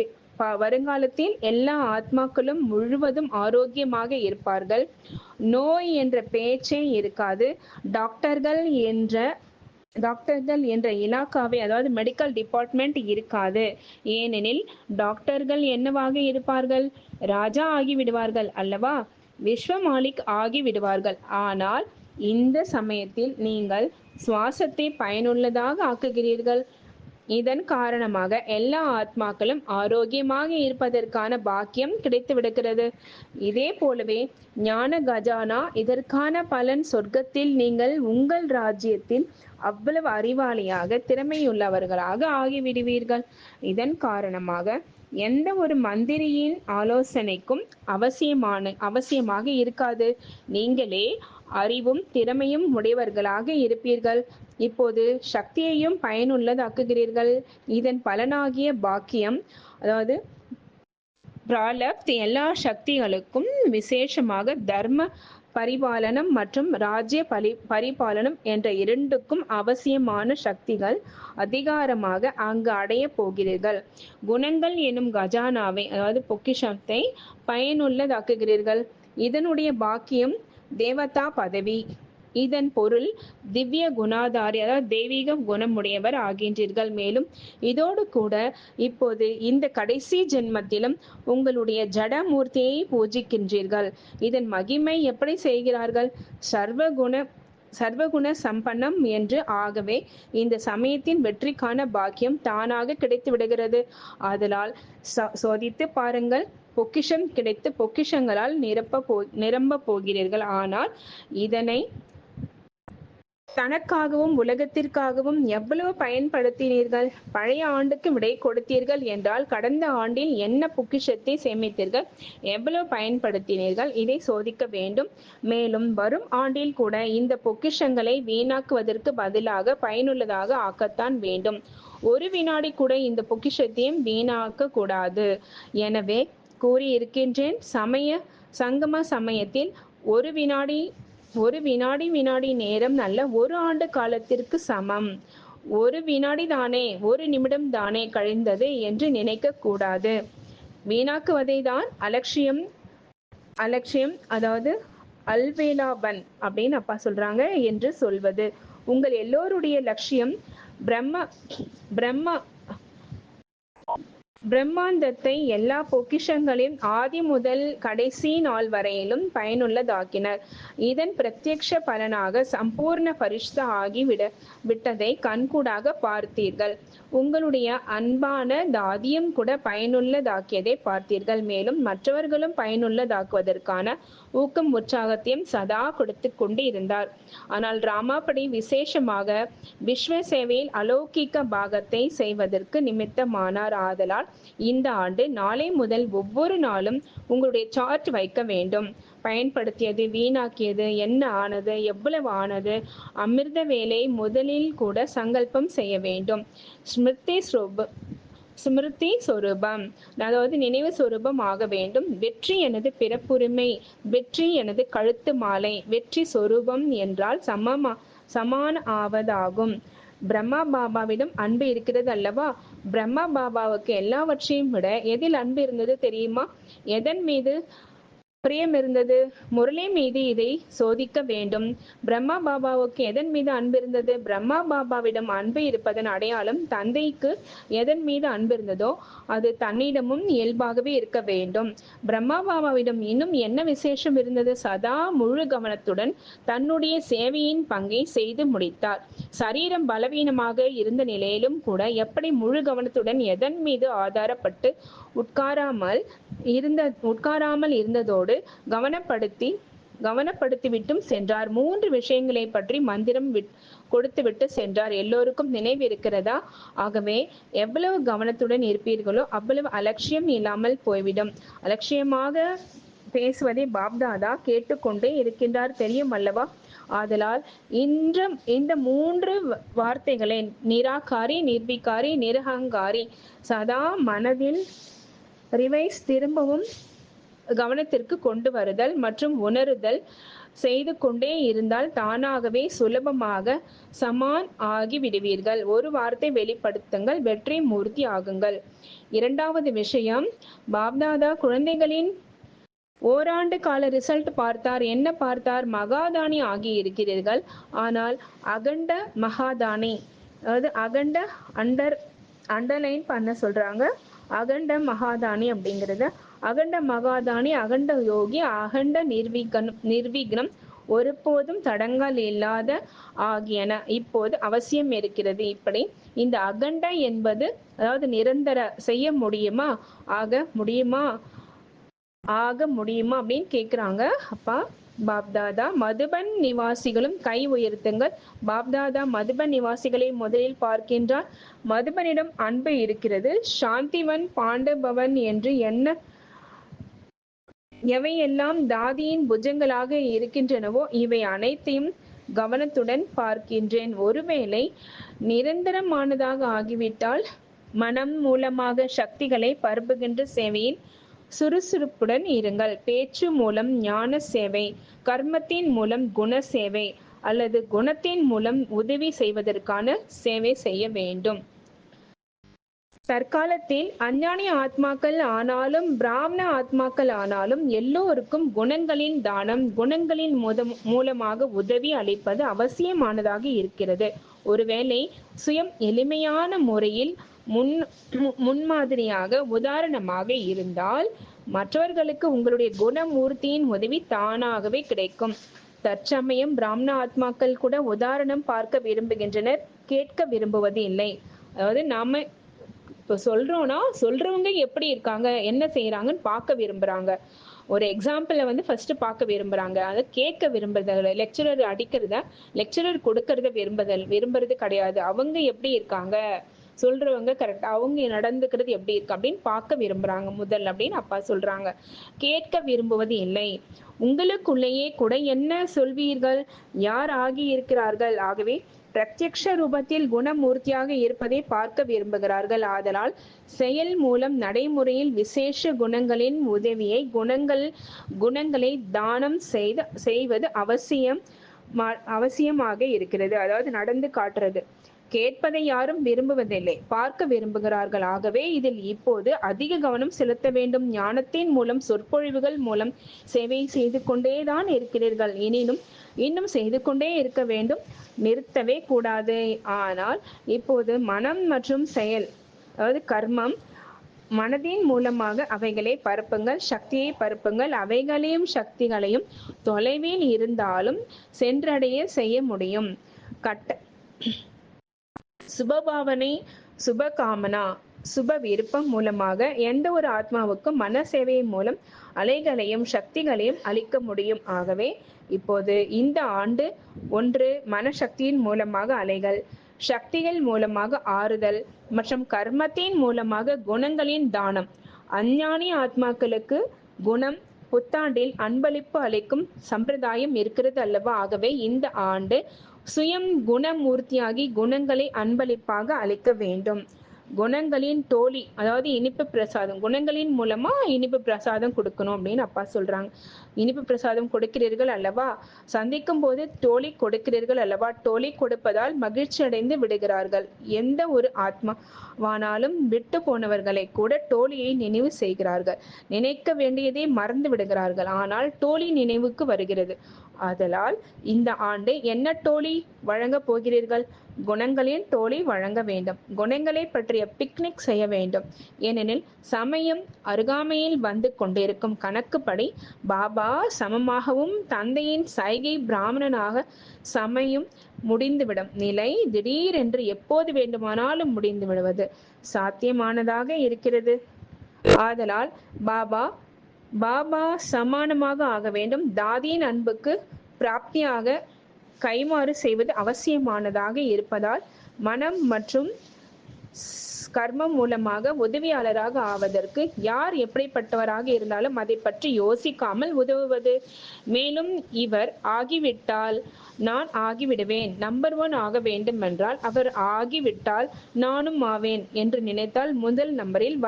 வருங்காலத்தில் எல்லா ஆத்மாக்களும் முழுவதும் ஆரோக்கியமாக இருப்பார்கள். நோய் என்ற பேச்சே இருக்காது. டாக்டர்கள் என்ற இலாக்காவே அதாவது மெடிக்கல் டிபார்ட்மெண்ட் இருக்காது. ஏனெனில் டாக்டர்கள் என்னவாக இருப்பார்கள்? ராஜா ஆகிவிடுவார்கள் அல்லவா? விஸ்வ மாலிக் ஆகிவிடுவார்கள். ஆனால் இந்த சமயத்தில் நீங்கள் சுவாசத்தை பயனுள்ளதாக ஆக்குகிறீர்கள். இதன் காரணமாக எல்லா ஆத்மாக்களும் ஆரோக்கியமாக இருப்பதற்கான பாக்கியம் கிடைத்து விடுகிறது. இதே போலவே ஞான கஜானா, இதற்கான பலன் சொர்க்கத்தில் நீங்கள் உங்கள் ராஜ்யத்தில் அவ்வளவு அறிவாளியாக திறமையுள்ளவர்களாக ஆகிவிடுவீர்கள். இதன் காரணமாக எந்த ஒரு மந்திரியின் ஆலோசனைக்கும் அவசியமாக இருக்காது. நீங்களே அறிவும் திறமையும் உடையவர்களாக இருப்பீர்கள். இப்போது சக்தியையும் பயனுள்ளதாக்குகிறீர்கள். இதன் பலனாகிய பாக்கியம் அதாவது பிராலப்த் எல்லா சக்திகளுக்கும் விசேஷமாக தர்ம பரிபாலனம் மற்றும் ராஜ்ய பரிபாலனம் என்ற இரண்டுக்கும் அவசியமான சக்திகள் அதிகாரமாக அங்கு அடைய போகிறீர்கள். குணங்கள் எனும் கஜானாவை அதாவது பொக்கிஷத்தை பயனுள்ளதாக்குகிறீர்கள். இதனுடைய பாக்கியம் தேவதா பதவி. இதன் பொருள் திவ்ய குணாதாரி அதாவது தெய்வீக குணமுடையவர் ஆகின்றீர்கள். மேலும் இதோடு கூட இப்போது இந்த கடைசி ஜென்மத்திலும் உங்களுடைய ஜடமூர்த்தியை பூஜிக்கின்றீர்கள். இதன் மகிமை எப்படி செய்கிறார்கள்? சர்வகுண சம்பன்னம் என்று. ஆகவே இந்த சமயத்தின் வெற்றிக்கான பாக்கியம் தானாக கிடைத்து விடுகிறது. ஆதலால் சோதித்து பாருங்கள். பொக்கிஷம் கிடைத்து பொக்கிஷங்களால் நிரம்ப போகிறீர்கள். ஆனால் இதனை தனக்காகவும் உலகத்திற்காகவும் எவ்வளவு பயன்படுத்தினீர்கள்? பழைய ஆண்டுக்கு விடை கொடுத்தீர்கள் என்றால் கடந்த ஆண்டில் என்ன பொக்கிஷத்தை சேமித்தீர்கள்? எவ்வளவு பயன்படுத்தினீர்கள்? இதை சோதிக்க வேண்டும். மேலும் வரும் ஆண்டில் கூட இந்த பொக்கிஷங்களை வீணாக்குவதற்கு பதிலாக பயனுள்ளதாக ஆக்கத்தான் வேண்டும். ஒரு வினாடி கூட இந்த பொக்கிஷத்தையும் வீணாக்க கூடாது. எனவே கூறியிருக்கின்றேன், சங்கம சமயத்தில் ஒரு வினாடி நேரம் அல்ல, ஒரு ஆண்டு காலத்திற்கு சமம். ஒரு வினாடி தானே, ஒரு நிமிடம் தானே கழிந்தது என்று நினைக்க கூடாது. வீணாக்குவதை தான் அலட்சியம் அதாவது அல்வேலாபன் அப்படின்னு அப்பா சொல்றாங்க என்று சொல்வது. உங்கள் எல்லோருடைய லட்சியம் பிரம்மாண்டத்தை எல்லா பொக்கிஷங்களையும் ஆதி முதல் கடைசி நாள் வரையிலும் பயனுள்ளதாக்கினர். இதன் பிரத்யக்ஷ பலனாக சம்பூர்ண பரிஷ்ட ஆகி விட்டதை கண்கூடாக பார்த்தீர்கள். உங்களுடைய அன்பான தாதியம் கூட பயனுள்ளதாக்கியதை பார்த்தீர்கள். மேலும் மற்றவர்களும் பயனுள்ளதாக்குவதற்கான ஊக்கம் உற்சாகத்தையும் சதா கொடுத்து கொண்டு இருந்தார். ஆனால் ராமாபடி விசேஷமாக விஸ்வ சேவையில் அலௌகிக்க பாகத்தை செய்வதற்கு நிமித்தமானார். ஆதலால் இந்த ஆண்டு நாளை முதல் ஒவ்வொரு நாளும் உங்களுடைய சார்ட் வைக்க வேண்டும். பயன்படுத்தியது, வீணாக்கியது, என்ன ஆனது, எவ்வளவு ஆனது, அமிர்த வேலை முதலில் கூட சங்கல்பம் செய்ய வேண்டும். ஸ்மிருதி சொரூபம், அதாவது நினைவு சொரூபம் ஆக வேண்டும். வெற்றி எனது பிறப்புரிமை, வெற்றி எனது கழுத்து மாலை. வெற்றி சொரூபம் என்றால் சமான ஆவதாகும். பிரம்மா பாபாவிடம் அன்பு இருக்கிறது அல்லவா? பிரம்மா பாபாவுக்கு எல்லாவற்றையும் விட எதில் அன்பு இருந்தது தெரியுமா? எதன் மீது பிரியம் இருந்தது? முரளி மீது இதை சோதிக்க வேண்டும். பிரம்மா பாபாவுக்கு எதன் மீது அன்பு இருந்தது? பிரம்மா பாபாவிடம் அன்பு இருப்பதன் அடையாளம் தந்தைக்கு எதன் மீது அன்பு இருந்ததோ அது தன்னிடமும் இயல்பாகவே இருக்க வேண்டும். பிரம்மா பாபாவிடம் இன்னும் என்ன விசேஷம் இருந்தது? சதா முழு கவனத்துடன் தன்னுடைய சேவையின் பங்கை செய்து முடித்தார். சரீரம் பலவீனமாக இருந்த நிலையிலும் கூட எப்படி முழு கவனத்துடன் எதன் மீது ஆதாரப்பட்டு உட்காராமல் இருந்ததோடு கவனப்படுத்திவிட்டும் சென்றார். 3 விஷயங்களை பற்றி மந்திரம் கொடுத்துவிட்டு சென்றார். எல்லோருக்கும் நினைவு இருக்கிறதா? ஆகவே எவ்வளவு கவனத்துடன் இருப்பீர்களோ அவ்வளவு அலட்சியம் இல்லாமல் போய்விடும். அலட்சியமாக பேசுவதை பாப்தாதா கேட்டுக்கொண்டே இருக்கின்றார், தெரியும் அல்லவா? ஆதலால் இந்த 3 வார்த்தைகளை நிராகாரி, நிர்விகாரி, நிரகங்காரி சதா மனதில் ரிவைஸ் திரும்பவும் கவனத்திற்கு கொண்டு வருதல் மற்றும் உணருதல் செய்து கொண்டே இருந்தால் தானாகவே சுலபமாக சமான் ஆகி விடுவீர்கள். ஒரு வார்த்தை வெளிப்படுத்துங்கள், வெற்றி மூர்த்தி ஆகுங்கள். 2வது விஷயம், பாப்தாதா குழந்தைகளின் ஓராண்டு கால ரிசல்ட் பார்த்தார். என்ன பார்த்தார்? மகாதானி ஆகி இருக்கிறீர்கள், ஆனால் அகண்ட மகாதானி, அதாவது அகண்ட அண்டர்லைன் பண்ண சொல்றாங்க. அகண்ட மகாதானி அப்படிங்கிறது அகண்ட மகாதானி, அகண்ட யோகி, அகண்ட நிர்விக்னம், ஒருபோதும் தடங்கள் இல்லாத ஆகியன இப்போது அவசியம் இருக்கிறது. இப்படி இந்த அகண்ட என்பது அதாவது நிரந்தர செய்ய முடியுமா, ஆக முடியுமா அப்படின்னு கேக்குறாங்க அப்பா பாப்தாதா. மதுபன் நிவாசிகளும் கை உயர்த்துங்கள். பாப்தாதா மதுபன் நிவாசிகளை முதலில் பார்க்கின்றார். மதுபனிடம் அன்பு இருக்கிறது. சாந்திவன், பாண்டபவன் என்று எவையெல்லாம் தாதியின் புஜங்களாக இருக்கின்றனவோ இவை அனைத்தையும் கவனத்துடன் பார்க்கின்றேன். ஒருவேளை நிரந்தரமானதாக ஆகிவிட்டால் மனம் மூலமாக சக்திகளை பரப்புகின்ற சேவையில் சுறுசுறுப்புடன் இருங்கள். பேச்சு மூலம் ஞான சேவை, கர்மத்தின் மூலம் குண சேவை அல்லது குணத்தின் மூலம் உதவி செய்வதற்கான சேவை செய்ய வேண்டும். தற்காலத்தில் அஞ்ஞானி ஆத்மாக்கள் ஆனாலும் பிராமண ஆத்மாக்கள் ஆனாலும் எல்லோருக்கும் குணங்களின் தானம், குணங்களின் மூலமாக உதவி அளிப்பது அவசியமானதாக இருக்கிறது. ஒருவேளை சுயம் எளிமையான முறையில் முன்மாதிரியாக உதாரணமாக இருந்தால் மற்றவர்களுக்கு உங்களுடைய குணமூர்த்தியின் உதவி தானாகவே கிடைக்கும். தற்சமயம் பிராமண ஆத்மாக்கள் கூட உதாரணம் பார்க்க விரும்புகின்றனர், கேட்க விரும்புவது இல்லை. அதாவது நாம இப்போ சொல்றவங்க எப்படி இருக்காங்க, என்ன செய்யறாங்கன்னு பார்க்க விரும்புறாங்க. ஒரு எக்ஸாம்பிள ஃபர்ஸ்ட் பார்க்க விரும்புறாங்க, அதை கேட்க விரும்புறது. லெக்சரர் அடிக்கிறத லெக்சரர் கொடுக்கறத விரும்புறது கிடையாது. அவங்க எப்படி இருக்காங்க, சொல்றவங்க கரெக்டா அவங்க நடந்துக்கிறது எப்படி இருக்கு அப்படின்னு பார்க்க விரும்புறாங்க முதல் அப்படின்னு அப்பா சொல்றாங்க. கேட்க விரும்புவது இல்லை. உங்களுக்குள்ளேயே கூட என்ன சொல்வீர்கள், யார் ஆகி இருக்கிறார்கள். ஆகவே பிரத்யக்ஷ ரூபத்தில் குணமூர்த்தியாக இருப்பதை பார்க்க விரும்புகிறார்கள். ஆதலால் செயல் மூலம் நடைமுறையில் விசேஷ குணங்களின் உதவியை குணங்களை தானம் செய்வது அவசியமாக இருக்கிறது. அதாவது நடந்து காட்டுறது. கேட்பதை யாரும் விரும்புவதில்லை, பார்க்க விரும்புகிறார்கள். ஆகவே இதில் இப்போது அதிக கவனம் செலுத்த வேண்டும். ஞானத்தின் மூலம் சொற்பொழிவுகள் மூலம் சேவை செய்து கொண்டேதான் இருக்கிறீர்கள். இன்னும் செய்து கொண்டே இருக்க வேண்டும், நிறுத்தவே கூடாது. ஆனால் இப்போது மனம் மற்றும் செயல், அதாவது கர்மம், மனதின் மூலமாக அவைகளை பரப்புங்கள், சக்தியை பரப்புங்கள். அவைகளையும் சக்திகளையும் தொலைவில் இருந்தாலும் சென்றடைய செய்ய முடியும். சுபபாவனை சுப காமனா சுப விருப்பம் மூலமாக எந்த ஒரு ஆத்மாவுக்கும் மன சேவையின் மூலம் அலைகளையும் சக்திகளையும் அளிக்க முடியும். ஆகவே இப்போது இந்த ஆண்டு ஒன்று மனசக்தியின் மூலமாக அலைகள், சக்திகள் மூலமாக ஆறுதல் மற்றும் கர்மத்தின் மூலமாக குணங்களின் தானம். அஞ்ஞானி ஆத்மாக்களுக்கு குணம் புத்தாண்டில் அன்பளிப்பு அளிக்கும் சம்பிரதாயம் இருக்கிறது அல்லவா? ஆகவே இந்த ஆண்டு சுயம் குணமூர்த்தியாகி குணங்களை அன்பளிப்பாக அளிக்க வேண்டும். குணங்களின் தோழி, அதாவது இனிப்பு பிரசாதம், குணங்களின் மூலமா இனிப்பு பிரசாதம் கொடுக்கணும் அப்படின்னு அப்பா சொல்றாங்க. இனிப்பு பிரசாதம் கொடுக்கிறீர்கள் அல்லவா? சந்திக்கும் போது தோழி கொடுக்கிறீர்கள் அல்லவா? தோழி கொடுப்பதால் மகிழ்ச்சி அடைந்து விடுகிறார்கள். எந்த ஒரு ஆத்மாவானாலும் விட்டு போனவர்களை கூட தோழியை நினைவு செய்கிறார்கள். நினைக்க வேண்டியதை மறந்து விடுகிறார்கள். ஆனால் தோழி நினைவுக்கு வருகிறது. ஆதலால் இந்த ஆண்டு என்ன தோழி வழங்க போகிறீர்கள்? குணங்களின் தோழி வழங்க வேண்டும். குணங்களை பற்றிய பிக்னிக் செய்ய வேண்டும். ஏனெனில் சமயம் அருகாமையில் வந்து கொண்டிருக்கும் கணக்குப்படி பாபா சமமாகவும் தந்தையின் சைகை பிராமணனாக சமயம் முடிந்துவிடும் நிலை திடீரென்று எப்போது வேண்டுமானாலும் முடிந்து விடுவது சாத்தியமானதாக இருக்கிறது. ஆதலால் பாபா சமானமாக ஆக வேண்டும். தாதியின் அன்புக்கு பிராப்தியாக கைமாறு செய்வது அவசியமானதாக இருப்பதால் மனம் மற்றும் கர்மம் மூலமாக உதவியாளராக ஆவதற்கு யார் எப்படிப்பட்டவராக இருந்தாலும் அதை பற்றி யோசிக்காமல் உதவுவது. மேலும் இவர் ஆகிவிட்டால் நான் ஆகிவிடுவேன், நம்பர் 1 ஆக வேண்டும் என்றால் அவர் ஆகிவிட்டால் நானும் ஆவேன் என்று நினைத்தால் முதல் நம்பரில்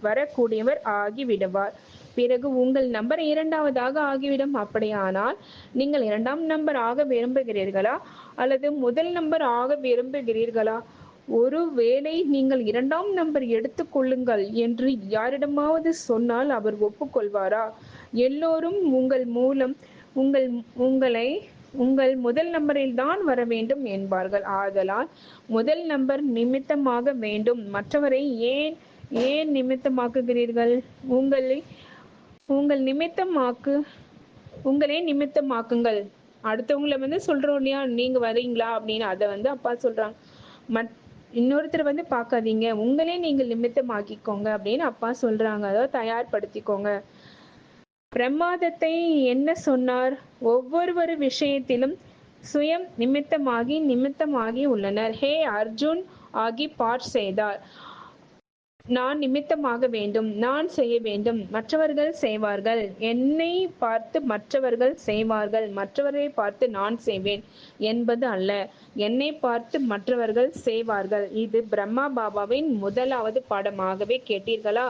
வரக்கூடியவர் ஆகிவிடுவார். பிறகு உங்கள் நம்பர் 2ஆவதாக ஆகிவிடும். அப்படியானால் நீங்கள் 2ஆம் நம்பர் ஆக விரும்புகிறீர்களா அல்லது முதல் நம்பர் ஆக விரும்புகிறீர்களா? ஒருவேளை நீங்கள் 2ஆம் நம்பர் எடுத்துக்கொள்ளுங்கள் என்று யாரிடமாவது சொன்னால் அவர் ஒப்புக்கொள்வாரா? எல்லோரும் உங்கள் முதல் நம்பரில் தான் வர வேண்டும் என்பார்கள். ஆதலால் முதல் நம்பர் நிமித்தமாக வேண்டும். மற்றவரை ஏன் நிமித்தமாக்குகிறீர்கள்? உங்களே நிமித்தமாக்குங்கள். அடுத்தவங்களை சொல்றோம் இல்லையா, நீங்க வரீங்களா அப்படின்னு, அதை அப்பா சொல்றாங்க. இன்னொருத்தர் பார்க்காதீங்க, உங்களே நீங்கள் நிமித்தமாக்கிக்கோங்க அப்படின்னு அப்பா சொல்றாங்க. அதாவது தயார்படுத்திக்கோங்க. பிரமாதத்தை என்ன சொன்னார்? ஒவ்வொரு விஷயத்திலும் சுயம் நிமித்தமாகி உள்ளனர். ஹே அர்ஜுன் ஆகி பாட் செய்தார். நான் நிமித்தமாக வேண்டும், நான் செய்ய வேண்டும், மற்றவர்கள் செய்வார்கள். என்னை பார்த்து மற்றவர்கள் செய்வார்கள், மற்றவர்களை பார்த்து நான் செய்வேன் என்பது அல்ல. என்னை பார்த்து மற்றவர்கள் செய்வார்கள். இது பிரம்மா பாபாவின் முதலாவது பாடமாகவே கேட்டீர்களா?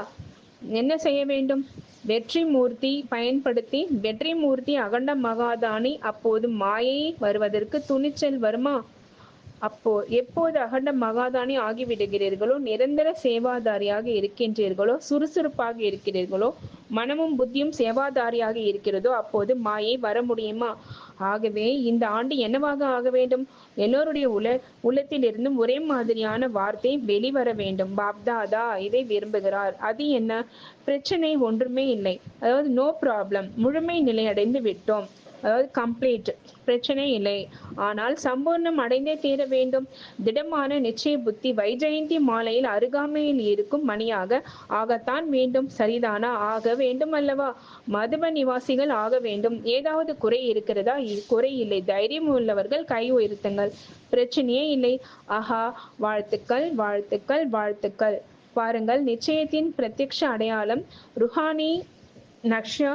என்ன செய்ய வேண்டும்? வெற்றி மூர்த்தி பயன்படுத்தி வெற்றி மூர்த்தி அகண்ட மகாதானி. அப்போது மாயை வருவதற்கு துணிச்சல் வருமா? எப்போது அகண்ட மகாதானி ஆகிவிடுகிறீர்களோ, நிரந்தர சேவாதாரியாக இருக்கின்றீர்களோ, சுறுசுறுப்பாக இருக்கிறீர்களோ, மனமும் புத்தியும் சேவாதாரியாக இருக்கிறதோ, அப்போது மாயை வர முடியுமா? ஆகவே இந்த ஆண்டு என்னவாக ஆக வேண்டும்? எல்லோருடைய உள்ளத்திலிருந்தும் ஒரே மாதிரியான வார்த்தை வெளிவர வேண்டும். பாப்தாதா இதை விரும்புகிறார். அது என்ன? பிரச்சனை ஒன்றுமே இல்லை, அதாவது நோ ப்ராப்ளம். முழுமை நிலை அடைந்து விட்டோம், அதாவது கம்ப்ளீட். பிரச்சனை இல்லை, ஆனால் சம்பூர்ணம் அடைந்தே தீர வேண்டும். திடமான நிச்சய புத்தி வைஜெயந்தி மாலையில் அருகாமையில் இருக்கும் மணியாக ஆகத்தான் வேண்டும். சரிதானா? ஆக வேண்டும் அல்லவா? மதுப நிவாசிகள் ஆக வேண்டும். ஏதாவது குறை இருக்கிறதா? குறை இல்லை. தைரியம் உள்ளவர்கள் கை உயர்த்துங்கள், பிரச்சனையே இல்லை. ஆஹா, வாழ்த்துக்கள் வாழ்த்துக்கள் வாழ்த்துக்கள். பாருங்கள், நிச்சயத்தின் பிரத்யக்ஷ அடையாளம் ருஹானி நக்ஷியா.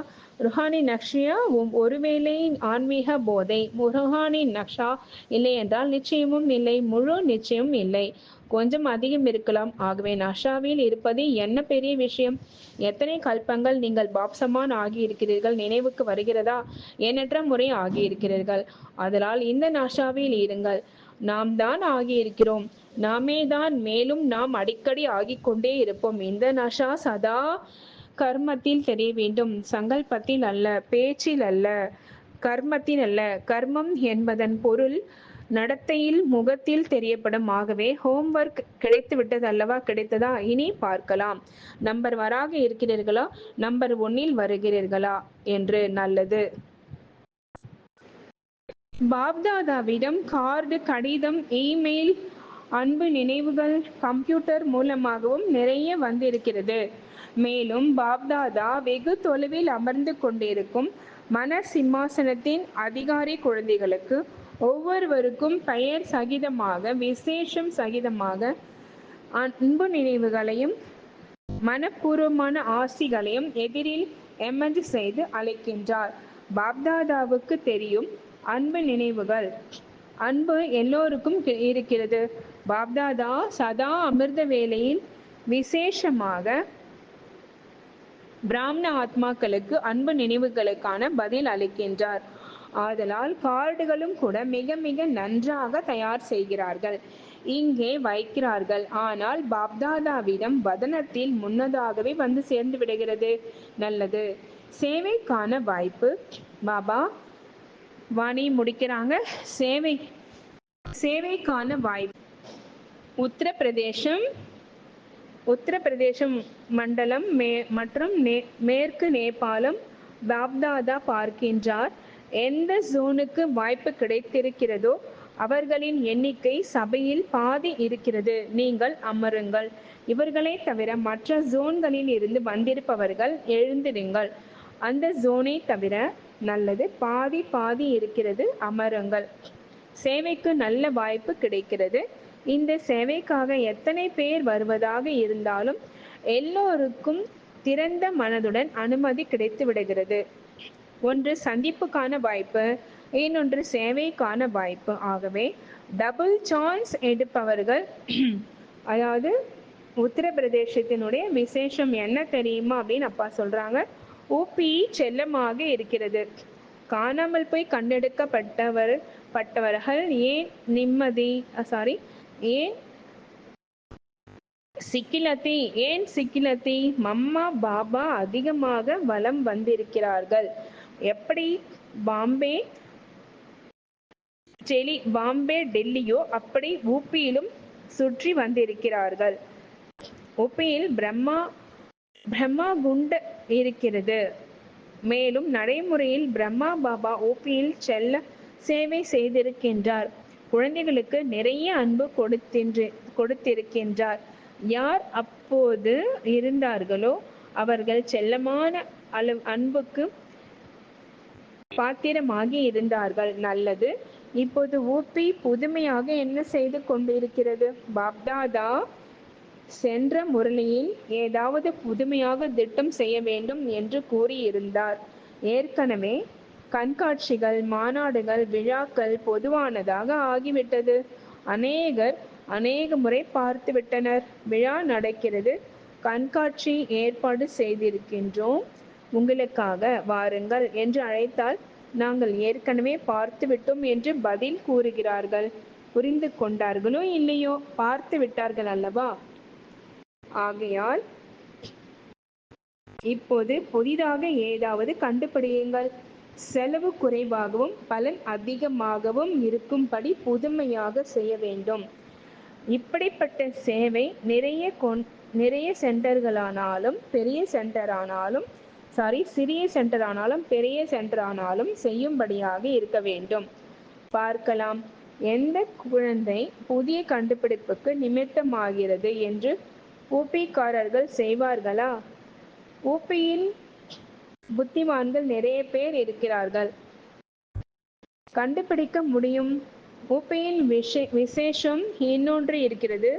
ஒருவேளை ஆன்மீக போதை ருஹானி நக்ஷா இல்லை என்றால் நிச்சயமும் இல்லை, முழு நிச்சயமும் இல்லை, கொஞ்சம் அதிகம் இருக்கலாம். ஆகவே நஷாவில் இருப்பது என்ன பெரிய விஷயம்? எத்தனை கல்பங்கள் நீங்கள் பாப்சமான் ஆகியிருக்கிறீர்கள் நினைவுக்கு வருகிறதா? எண்ணற்ற முறை ஆகியிருக்கிறீர்கள். அதனால் இந்த நஷாவில் இருங்கள். நாம் தான் ஆகியிருக்கிறோம், நாமே தான். மேலும் நாம் அடிக்கடி ஆகிக்கொண்டே இருப்போம். இந்த நஷா சதா கர்மத்தில் தெரிய வேண்டும், சங்கல்பத்தில் அல்ல, பேச்சில் அல்ல, கர்மத்தில் அல்ல. கர்மம் என்பதன் பொருள் நடத்தையில், முகத்தில் தெரியப்படும். ஆகவே ஹோம்வொர்க் கிடைத்து விட்டது அல்லவா? கிடைத்ததா? இனி பார்க்கலாம். நம்பர் வராக இருக்கிறீர்களா, நம்பர் 1 வருகிறீர்களா என்று. நல்லது. பாப்தாதாவிடம் கார்டு, கடிதம், இமெயில் அன்பு நினைவுகள் கம்ப்யூட்டர் மூலமாகவும் நிறைய வந்திருக்கிறது. மேலும் பாப்தாதா வெகு தொலைவில் அமர்ந்து கொண்டிருக்கும் மன சிம்மாசனத்தின் அதிகாரி குழந்தைகளுக்கு ஒவ்வொருவருக்கும் பெயர் சகிதமாக விசேஷம் சகிதமாக அன்பு நினைவுகளையும் மனப்பூர்வமான ஆசிகளையும் எதிரில் எமர்ஜ் செய்து அழைக்கின்றார். பாப்தாதாவுக்கு தெரியும் அன்பு நினைவுகள். அன்பு எல்லோருக்கும் இருக்கிறது. பாப்தாதா சதா அமிர்த வேளையில் விசேஷமாக பிராமண ஆத்மாக்களுக்கு அன்பு நினைவுகளுக்கான பதில் அளிக்கின்றார். ஆதலால் கார்டுகளும் கூட மிக மிக நன்றாக தயார் செய்கிறார்கள், இங்கே வைக்கிறார்கள். ஆனால் பாப்தாதாவிடம் வதனத்தில் முன்னதாகவே வந்து சேர்ந்து விடுகிறது. நல்லது. சேவைக்கான வாய்ப்பு. பாபா வாணி முடிக்கிறாங்க. சேவைக்கான வாய்ப்பு. உத்தரப்பிரதேசம் மண்டலம் மற்றும் மேற்கு நேபாளம் பாப்தாதா பார்க்கின்றார். எந்த ஜோனுக்கு வாய்ப்பு கிடைத்திருக்கிறதோ அவர்களின் எண்ணிக்கை சபையில் பாதி இருக்கிறது. நீங்கள் அமருங்கள். இவர்களை தவிர மற்ற ஜோன்களில் இருந்து வந்திருப்பவர்கள் எழுந்திருங்கள். அந்த ஜோனை தவிர. நல்லது. பாதி இருக்கிறது. அமருங்கள். சேவைக்கு நல்ல வாய்ப்பு கிடைக்கிறது. இந்த சேவைக்காக எத்தனை பேர் வருவதாக இருந்தாலும் எல்லோருக்கும் திறந்த மனதுடன் அனுமதி கிடைத்து விடுகிறது. ஒன்று சந்திப்புக்கான வாய்ப்பு, இன்னொன்று சேவைக்கான வாய்ப்பு. ஆகவே டபுள் சான்ஸ் எடுப்பவர்கள் அதாவது உத்தரப்பிரதேசத்தினுடைய விசேஷம் என்ன தெரியுமா அப்படின்னு அப்பா சொல்றாங்க. ஊபி செல்லமாக இருக்கிறது. காணாமல் போய் கண்டெடுக்கப்பட்டவர்கள் ஏன் ஏன் சிக்கிலத்தி மம்மா பாபா அதிகமாக வலம் வந்திருக்கிறார்கள். எப்படி பாம்பே டெல்லியோ அப்படி ஊப்பியிலும் சுற்றி வந்திருக்கிறார்கள். ஊப்பியில் பிரம்மா குண்ட் இருக்கிறது. மேலும் நடைமுறையில் பிரம்மா பாபா ஊப்பியில் செல்ல சேவை செய்திருக்கின்றார். குழந்தைகளுக்கு நிறைய அன்பு கொடுத்திருக்கின்றார். யார் அப்போது இருந்தார்களோ அவர்கள் செல்லமான அன்புக்கு பாத்திரமாகி இருந்தார்கள். நல்லது. இப்போது ஊபி புதுமையாக என்ன செய்து கொண்டிருக்கிறது? பாப்தாதா சென்ற முரளியில் ஏதாவது புதுமையாக திட்டம் செய்ய வேண்டும் என்று கூறியிருந்தார். ஏற்கனவே கண்காட்சிகள், மாநாடுகள், விழாக்கள் பொதுவானதாக ஆகிவிட்டது. அநேக முறை பார்த்துவிட்டனர். விழா நடக்கிறது, கண்காட்சி ஏற்பாடு செய்திருக்கின்றோம், உங்களுக்காக வாருங்கள் என்று அழைத்தால் நாங்கள் ஏற்கனவே பார்த்துவிட்டோம் என்று பதில் கூறுகிறார்கள். புரிந்து கொண்டார்களோ இல்லையோ, பார்த்து விட்டார்கள் அல்லவா? ஆகையால் இப்போது புதிதாக ஏதாவது கண்டுபிடியுங்கள். செலவு குறைவாகவும் பலன் அதிகமாகவும் இருக்கும்படி புதுமையாக செய்ய வேண்டும். இப்படிப்பட்ட சேவை நிறைய சென்டர்களானாலும் சிறிய சென்டரானாலும் பெரிய சென்டரானாலும் செய்யும்படியாக இருக்க வேண்டும். பார்க்கலாம், எந்த குழந்தை புதிய கண்டுபிடிப்புக்கு நிமித்தமாகிறது என்று ஊபிக்காரர்கள் செய்வார்களா? ஊபியில் புத்திமான்கள் நிறைய பேர் இருக்கிறார்கள், கண்டுபிடிக்க முடியும். ஊபியின் விசேஷம் இன்னொன்று இருக்கிறது.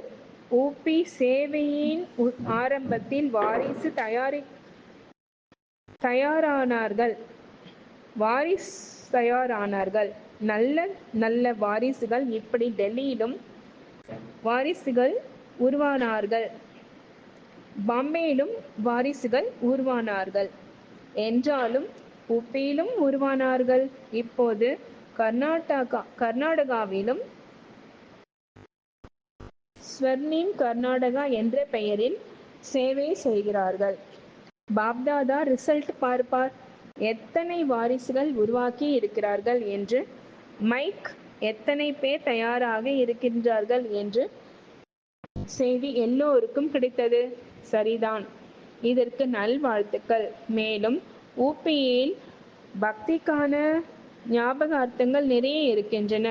ஊபி சேவையின் ஆரம்பத்தில் வாரிசு தயாரானார்கள். நல்ல வாரிசுகள். இப்படி டெல்லியிலும் வாரிசுகள் உருவானார்கள், பாம்பேயிலும் வாரிசுகள் உருவானார்கள், என்றாலும் ஊபியிலும் உருவானார்கள். இப்போது கர்நாடகாவிலும் ஸ்வர்ணிம் கர்நாடகா என்ற பெயரில் சேவை செய்கிறார்கள். பாப்தாதா ரிசல்ட் பார்ப்பார், எத்தனை வாரிசுகள் உருவாக்கி இருக்கிறார்கள் என்று, மைக் எத்தனை பேர் தயாராக இருக்கின்றார்கள் என்று செய்தி எல்லோருக்கும் கிடைத்தது. சரிதான். இதற்கு நல்வாழ்த்துக்கள். மேலும் ஊபியில் பக்திக்கான ஞாபகார்த்தங்கள் நிறைய இருக்கின்றன.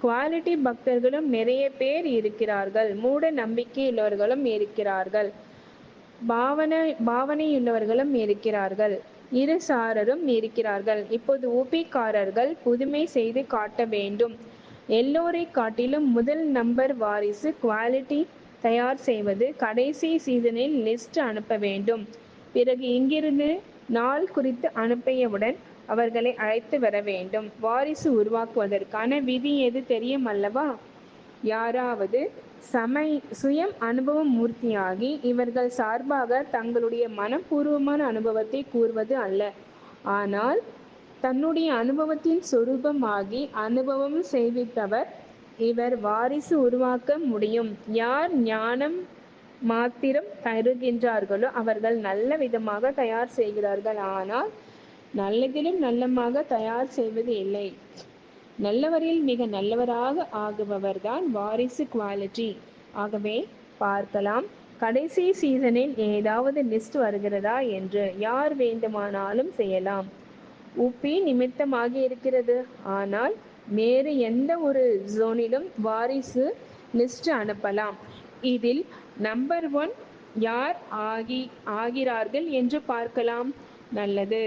குவாலிட்டி பக்தர்களும் நிறைய பேர் இருக்கிறார்கள், மூட நம்பிக்கையுள்ளவர்களும் இருக்கிறார்கள், பாவனையுள்ளவர்களும் இருக்கிறார்கள், இரு சாரரும் இருக்கிறார்கள். இப்போது ஊபிக்காரர்கள் புதுமை செய்து காட்ட வேண்டும். எல்லோரை காட்டிலும் முதல் நம்பர் வாரிசு குவாலிட்டி தயார் செய்வது. கடைசி சீசனில் லிஸ்ட் அனுப்ப வேண்டும். பிறகு இங்கிருந்து நாள் குறித்து அனுப்பியவுடன் அவர்களை அழைத்து வர வேண்டும். வாரிசு உருவாக்குவதற்கான விதி எது தெரியும் அல்லவா? யாராவது சுயம் அனுபவ மூர்த்தியாகி இவர்கள் சார்பாக தங்களுடைய மனப்பூர்வமான அனுபவத்தை கூறுவது அல்ல, ஆனால் தன்னுடைய அனுபவத்தின் சொரூபமாகி அனுபவம் செய்விப்பவர் இவர் வாரிசு உருவாக்க முடியும். யார் ஞானம் மாத்திரம் தருகின்றார்களோ அவர்கள் நல்ல விதமாக தயார் செய்கிறார்கள், ஆனால் நல்லதிலும் நல்லமாக தயார் செய்வது இல்லை. நல்லவரில் மிக நல்லவராக ஆகுபவர்தான் வாரிசு குவாலிட்டி. ஆகவே பார்க்கலாம் கடைசி சீசனில் ஏதாவது லிஸ்ட் வருகிறதா என்று. யார் வேண்டுமானாலும் செய்யலாம். உப்பி நிமித்தமாகி இருக்கிறது, ஆனால் வேறு எந்த ஒரு ஜோனிலும் வாரிசு லிஸ்ட் அனுப்பலாம். இதில் நம்பர் 1 யார் ஆகிறார்கள் என்று பார்க்கலாம். நல்லது.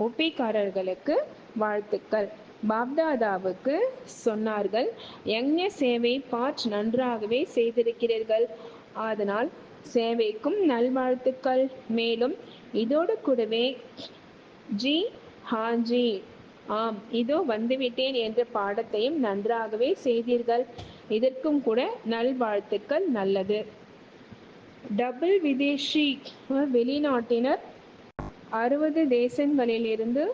உப்பிக்காரர்களுக்கு வாழ்த்துக்கள். பாப்தாதாவுக்கு சொன்னார்கள், யக்ஞ சேவை பாட் நன்றாகவே செய்திருக்கிறீர்கள், அதனால் சேவைக்கும் நல்வாழ்த்துக்கள். மேலும் இதோடு கூடவே ஜி ஹாஜி, ஆம் இதோ வந்துவிட்டேன் என்ற பாடத்தையும் நன்றாகவே செய்தீர்கள், இதற்கும் கூட நல்வாழ்த்துக்கள். நல்லது. டபுள் விதேஷி, வெளிநாட்டினர் 60 தேசங்களிலிருந்து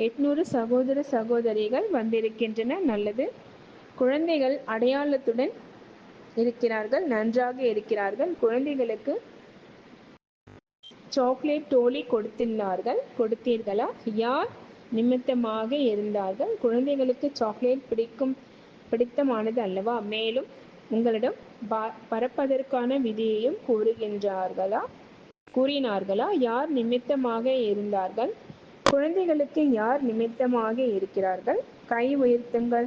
800 சகோதர சகோதரிகள் வந்திருக்கின்றன. நல்லது. குழந்தைகள் அடையாளத்துடன் இருக்கிறார்கள், நன்றாக இருக்கிறார்கள். குழந்தைகளுக்கு சாக்லேட் டோலி கொடுத்தீர்களா? யார் நிமித்தமாக இருந்தார்கள்? குழந்தைகளுக்கு சாக்லேட் பிடித்தமானது அல்லவா? மேலும் உங்களிடம் பறப்பதற்கான விதியையும் கூறினார்களா? யார் நிமித்தமாக இருந்தார்கள்? குழந்தைகளுக்கு யார் நிமித்தமாக இருக்கிறார்கள்? கை உயர்த்துங்கள்.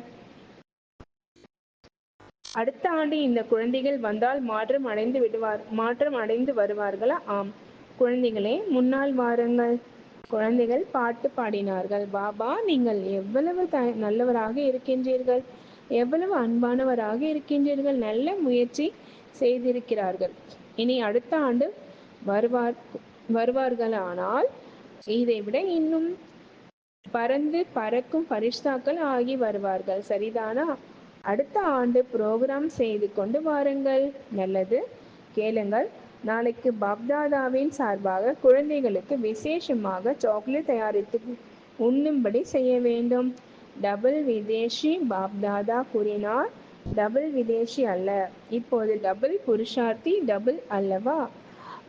அடுத்த ஆண்டு இந்த குழந்தைகள் வந்தால் மாற்றம் அடைந்து வருவார்களா? ஆம். குழந்தைகளே, முன்னால் வாருங்கள். குழந்தைகள் பாட்டு பாடினார்கள். பாபா, நீங்கள் எவ்வளவு நல்லவராக இருக்கின்றீர்கள், எவ்வளவு அன்பானவராக இருக்கின்றீர்கள், நல்ல முயற்சி செய்திருக்கிறார்கள். இனி அடுத்த ஆண்டு வருவார்களானால் இதைவிட இன்னும் பறக்கும் பரிஷ்தாக்கள் ஆகி வருவார்கள். சரிதானா? அடுத்த ஆண்டு புரோகிராம் செய்து கொண்டு வாருங்கள். நல்லது. கேளுங்கள். நாளைக்கு பாப்தாதாவின் சார்பாக குழந்தைகளுக்கு விசேஷமாக சாக்லேட் தயாரித்து உண்ணும்படி செய்ய வேண்டும். டபுள் விதேஷி, பாப்தாதா கூறினார். டபுள் விதேஷி அல்ல, இப்போது டபுள் புருஷார்த்தி. டபுள் அல்லவா?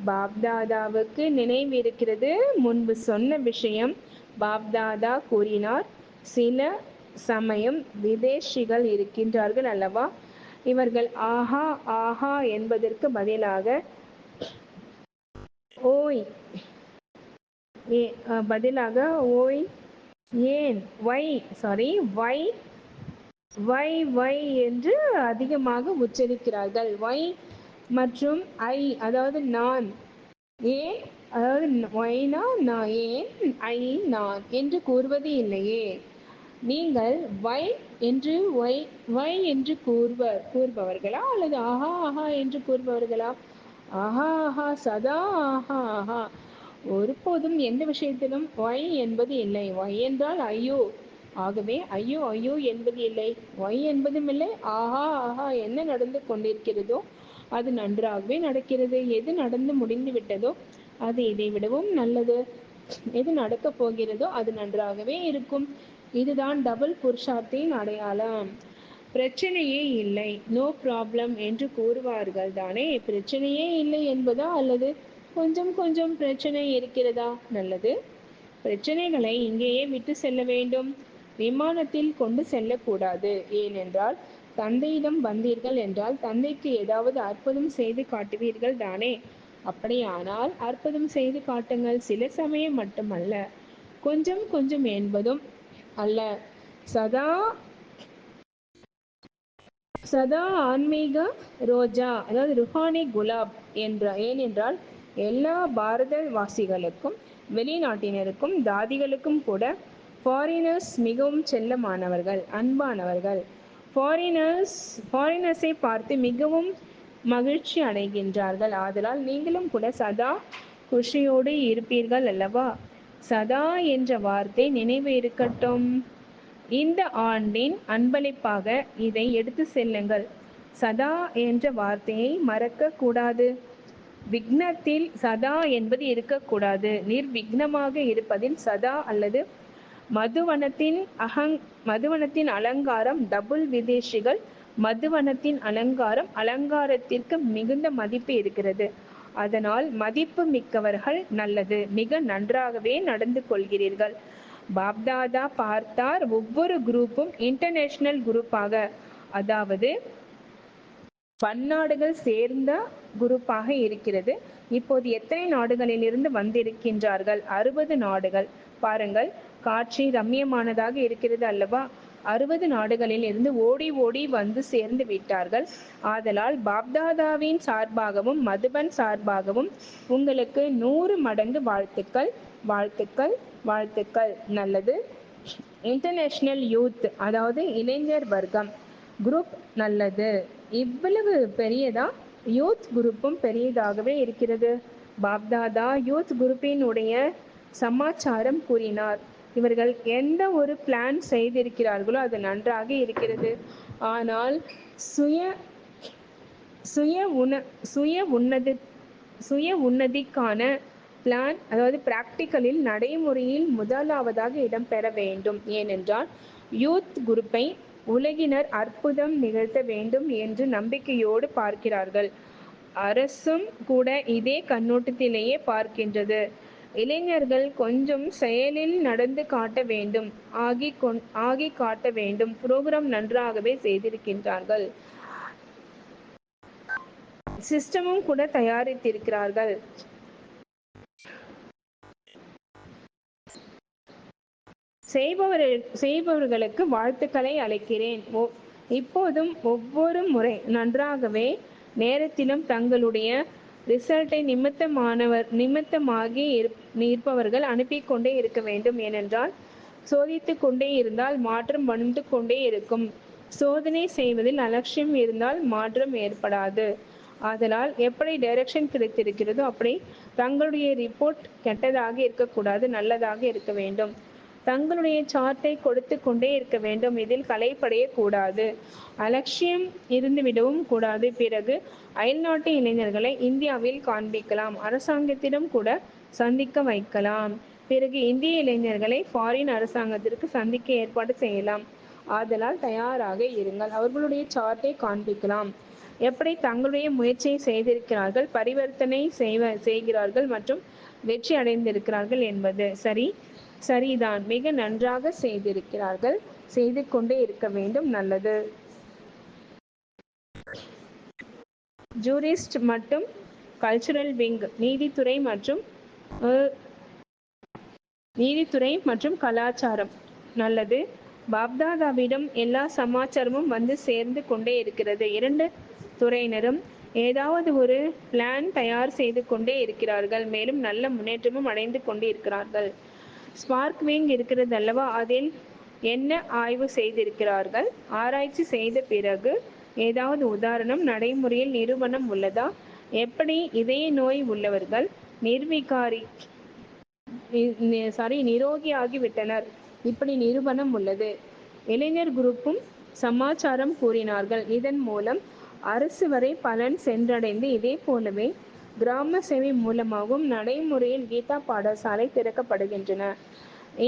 பாப்தாதாவுக்கு நினைவிருக்கிறது, முன்பு சொன்ன விஷயம். பாப்தாதா கூறினார், சில சமயம் விதேஷிகள் இருக்கின்றார்கள் அல்லவா, இவர்கள் ஆஹா ஆஹா என்பதற்கு பதிலாக ஓய் ஏன் வை என்று அதிகமாக உச்சரிக்கிறார்கள். வை மற்றும் ஐ, அதாவது நான், ஏன், அதாவது வைனா நான், ஏன், ஐ நான் என்று கூறுவது இல்லையே. நீங்கள் வை என்று கூறுபவர்களா அல்லது ஆஹா ஆஹா என்று கூறுபவர்களா? ஆஹா ஆஹா, சதா ஆஹா ஆஹா. ஒருபோதும் எந்த விஷயத்திலும் வை என்பது இல்லை. வை என்றால் ஐயோ, ஆகவே ஐயோ ஐயோ என்பது இல்லை, வை என்பதும் இல்லை. ஆஹா ஆஹா. என்ன நடந்து கொண்டிருக்கிறதோ அது நன்றாகவே நடக்கிறது. எது நடந்து முடிந்து விட்டதோ அது இதை விடவும் நல்லது. எது நடக்கப் போகிறதோ அது நன்றாகவே இருக்கும். இதுதான் டபுள் புருஷார்த்தியின் அடையாளம். பிரச்சனையே இல்லை, நோ ப்ராப்ளம் என்று கூறுவார்கள் தானே. பிரச்சனையே இல்லை என்பதா அல்லது கொஞ்சம் கொஞ்சம் பிரச்சனை இருக்கிறதா? நல்லது. பிரச்சனைகளை இங்கேயே விட்டு செல்ல வேண்டும், விமானத்தில் கொண்டு செல்லக்கூடாது. ஏனென்றால் தந்தையிடம் வந்தீர்கள் என்றால் தந்தைக்கு ஏதாவது அற்புதம் செய்து காட்டுவீர்கள் தானே. அப்படியானால் அற்புதம் செய்து காட்டுங்கள். சில சமயம் மட்டுமல்ல, கொஞ்சம் கொஞ்சம் என்பதும் அல்ல, சதா சதா ஆன்மீக ரோஜா, அதாவது ருஹானி குலாப் ஏனென்றால் எல்லா பாரத வாசிகளுக்கும் வெளிநாட்டினருக்கும் தாதிகளுக்கும் கூட ஃபாரினர்ஸ் மிகவும் செல்லமானவர்கள், அன்பானவர்கள். ஃபாரினர்ஸை பார்த்து மிகவும் மகிழ்ச்சி அடைகின்றார்கள். ஆதலால் நீங்களும் கூட சதா குஷியோடு இருப்பீர்கள் அல்லவா? சதா என்ற வார்த்தை நினைவு இருக்கட்டும். இந்த ஆண்டின் அன்பளிப்பாக இதை எடுத்து செல்லுங்கள். சதா என்ற வார்த்தையை மறக்க கூடாது. விக்னத்தில் சதா என்பது இருக்கக்கூடாது. நிர்விக்னமாக இருப்பதில் சதா அல்லது மதுவனத்தின் அலங்காரம் டபுள் விதேசிகள் மதுவனத்தின் அலங்காரத்திற்கு மிகுந்த மதிப்பு இருக்கிறது. அதனால் மதிப்பு மிக்கவர்கள் நல்லது, மிக நன்றாகவே நடந்து கொள்கிறீர்கள். பாப்தாதா பார்த்தார் ஒவ்வொரு குரூப்பும் இன்டர்நேஷனல் குரூப்பாக, அதாவது பன்னாடுகள் சேர்ந்த குரூப்பாக இருக்கிறது. இப்போது எத்தனை நாடுகளில் இருந்து வந்திருக்கின்றார்கள்? 60 நாடுகள். பாருங்கள், காட்சி ரம்மியமானதாக இருக்கிறது அல்லவா? 60 நாடுகளில் இருந்து ஓடி ஓடி வந்து சேர்ந்து விட்டார்கள். ஆதலால் பாப்தாதாவின் சார்பாகவும் மதுபன் சார்பாகவும் உங்களுக்கு 100 மடங்கு வாழ்த்துக்கள், வாழ்த்துக்கள், வாழ்த்துக்கள். நல்லது. இன்டர்நேஷனல் யூத், அதாவது இளைஞர் வர்க்கம் குரூப் நல்லது. இவ்வளவு பெரியதா? யூத் குரூப்பும் பெரியதாகவே இருக்கிறது. பாப்தாதா யூத் குரூப்பின் உடைய சமாச்சாரம் கூறினார். இவர்கள் எந்த ஒரு பிளான் செய்திருக்கிறார்களோ அது நன்றாக இருக்கிறது. ஆனால் சுய உன்னதிக்கான பிளான், அதாவது பிராக்டிக்கலில் நடைமுறையில் முதலாவதாக இடம்பெற வேண்டும். ஏனென்றால் யூத் குரூப்பை உலகினர் அற்புதம் நிகழ்த்த வேண்டும் என்று நம்பிக்கையோடு பார்க்கிறார்கள். அரசும் கூட இதே கண்ணோட்டத்திலேயே பார்க்கின்றது. இளைஞர்கள் கொஞ்சம் செயலில் நடந்து காட்ட வேண்டும், ஆகி காட்ட வேண்டும். புரோகிராம் நன்றாகவே செய்திருக்கின்றார்கள். சிஸ்டமும் கூட தயாரித்திருக்கிறார்கள். செய்பவர்களுக்கு வாழ்த்துக்களை அளிக்கிறேன். இப்போதும் ஒவ்வொரு முறை நன்றாகவே நேரத்திலும் தங்களுடைய ரிசல்ட்டை நிமித்தமாகி இருப்பவர்கள் அனுப்பி கொண்டே இருக்க வேண்டும். ஏனென்றால் சோதித்து கொண்டே இருந்தால் மாற்றம் வந்து கொண்டே இருக்கும். சோதனை செய்வதில் அலட்சியம் இருந்தால் மாற்றம் ஏற்படாது. ஆதலால் எப்படி டைரக்ஷன் கிடைத்திருக்கிறதோ அப்படி தங்களுடைய ரிப்போர்ட் கெட்டதாக இருக்கக்கூடாது, நல்லதாக இருக்க வேண்டும். தங்களுடைய சார்ட்டை கொடுத்து கொண்டே இருக்க வேண்டும். இதில் கலைப்படையக்கூடாது, அலட்சியம் இருந்துவிடவும் கூடாது. பிறகு அயல்நாட்டு இளைஞர்களை இந்தியாவில் காண்பிக்கலாம், அரசாங்கத்திடம் கூட சந்திக்க வைக்கலாம். பிறகு இந்திய இளைஞர்களை ஃபாரின் அரசாங்கத்திற்கு சந்திக்க ஏற்பாடு செய்யலாம். ஆதலால் தயாராக இருங்கள். அவர்களுடைய சார்ட்டை காண்பிக்கலாம், எப்படி தங்களுடைய முயற்சியை செய்திருக்கிறார்கள், பரிவர்த்தனை செய்கிறார்கள் மற்றும் வெற்றி அடைந்திருக்கிறார்கள் என்பது. சரிதான், மிக நன்றாக செய்திருக்கிறார்கள், செய்து கொண்டே இருக்க வேண்டும். நல்லது. ஜூரிஸ்ட் மற்றும் கல்ச்சுரல் விங், நீதித்துறை மற்றும் கலாச்சாரம் நல்லது. பாப்தாதாவிடம் எல்லா சமாச்சாரமும் வந்து சேர்ந்து கொண்டே இருக்கிறது. 2 துறையினரும் ஏதாவது ஒரு பிளான் தயார் செய்து கொண்டே இருக்கிறார்கள். மேலும் நல்ல முன்னேற்றமும் அடைந்து கொண்டே இருக்கிறார்கள். ஸ்பார்க் விங் இருக்கிறது அல்லவா? அதில் என்ன ஆய்வு செய்திருக்கிறார்கள்? ஆராய்ச்சி செய்த பிறகு ஏதாவது உதாரணம், நடைமுறையில் நிரூபணம் உள்ளதா? எப்படி இதய நோய் உள்ளவர்கள் நிரோகியாகிவிட்டனர், இப்படி நிரூபணம் உள்ளது. இளைஞர் குரூப்பும் சமாச்சாரம் கூறினார்கள். இதன் மூலம் அரசு வரை பலன் சென்றடைந்து, இதே போலவே கிராம சேவை மூலமாகவும் நடைமுறையில் கீதா பாடசாலை திறக்கப்படுகின்றன.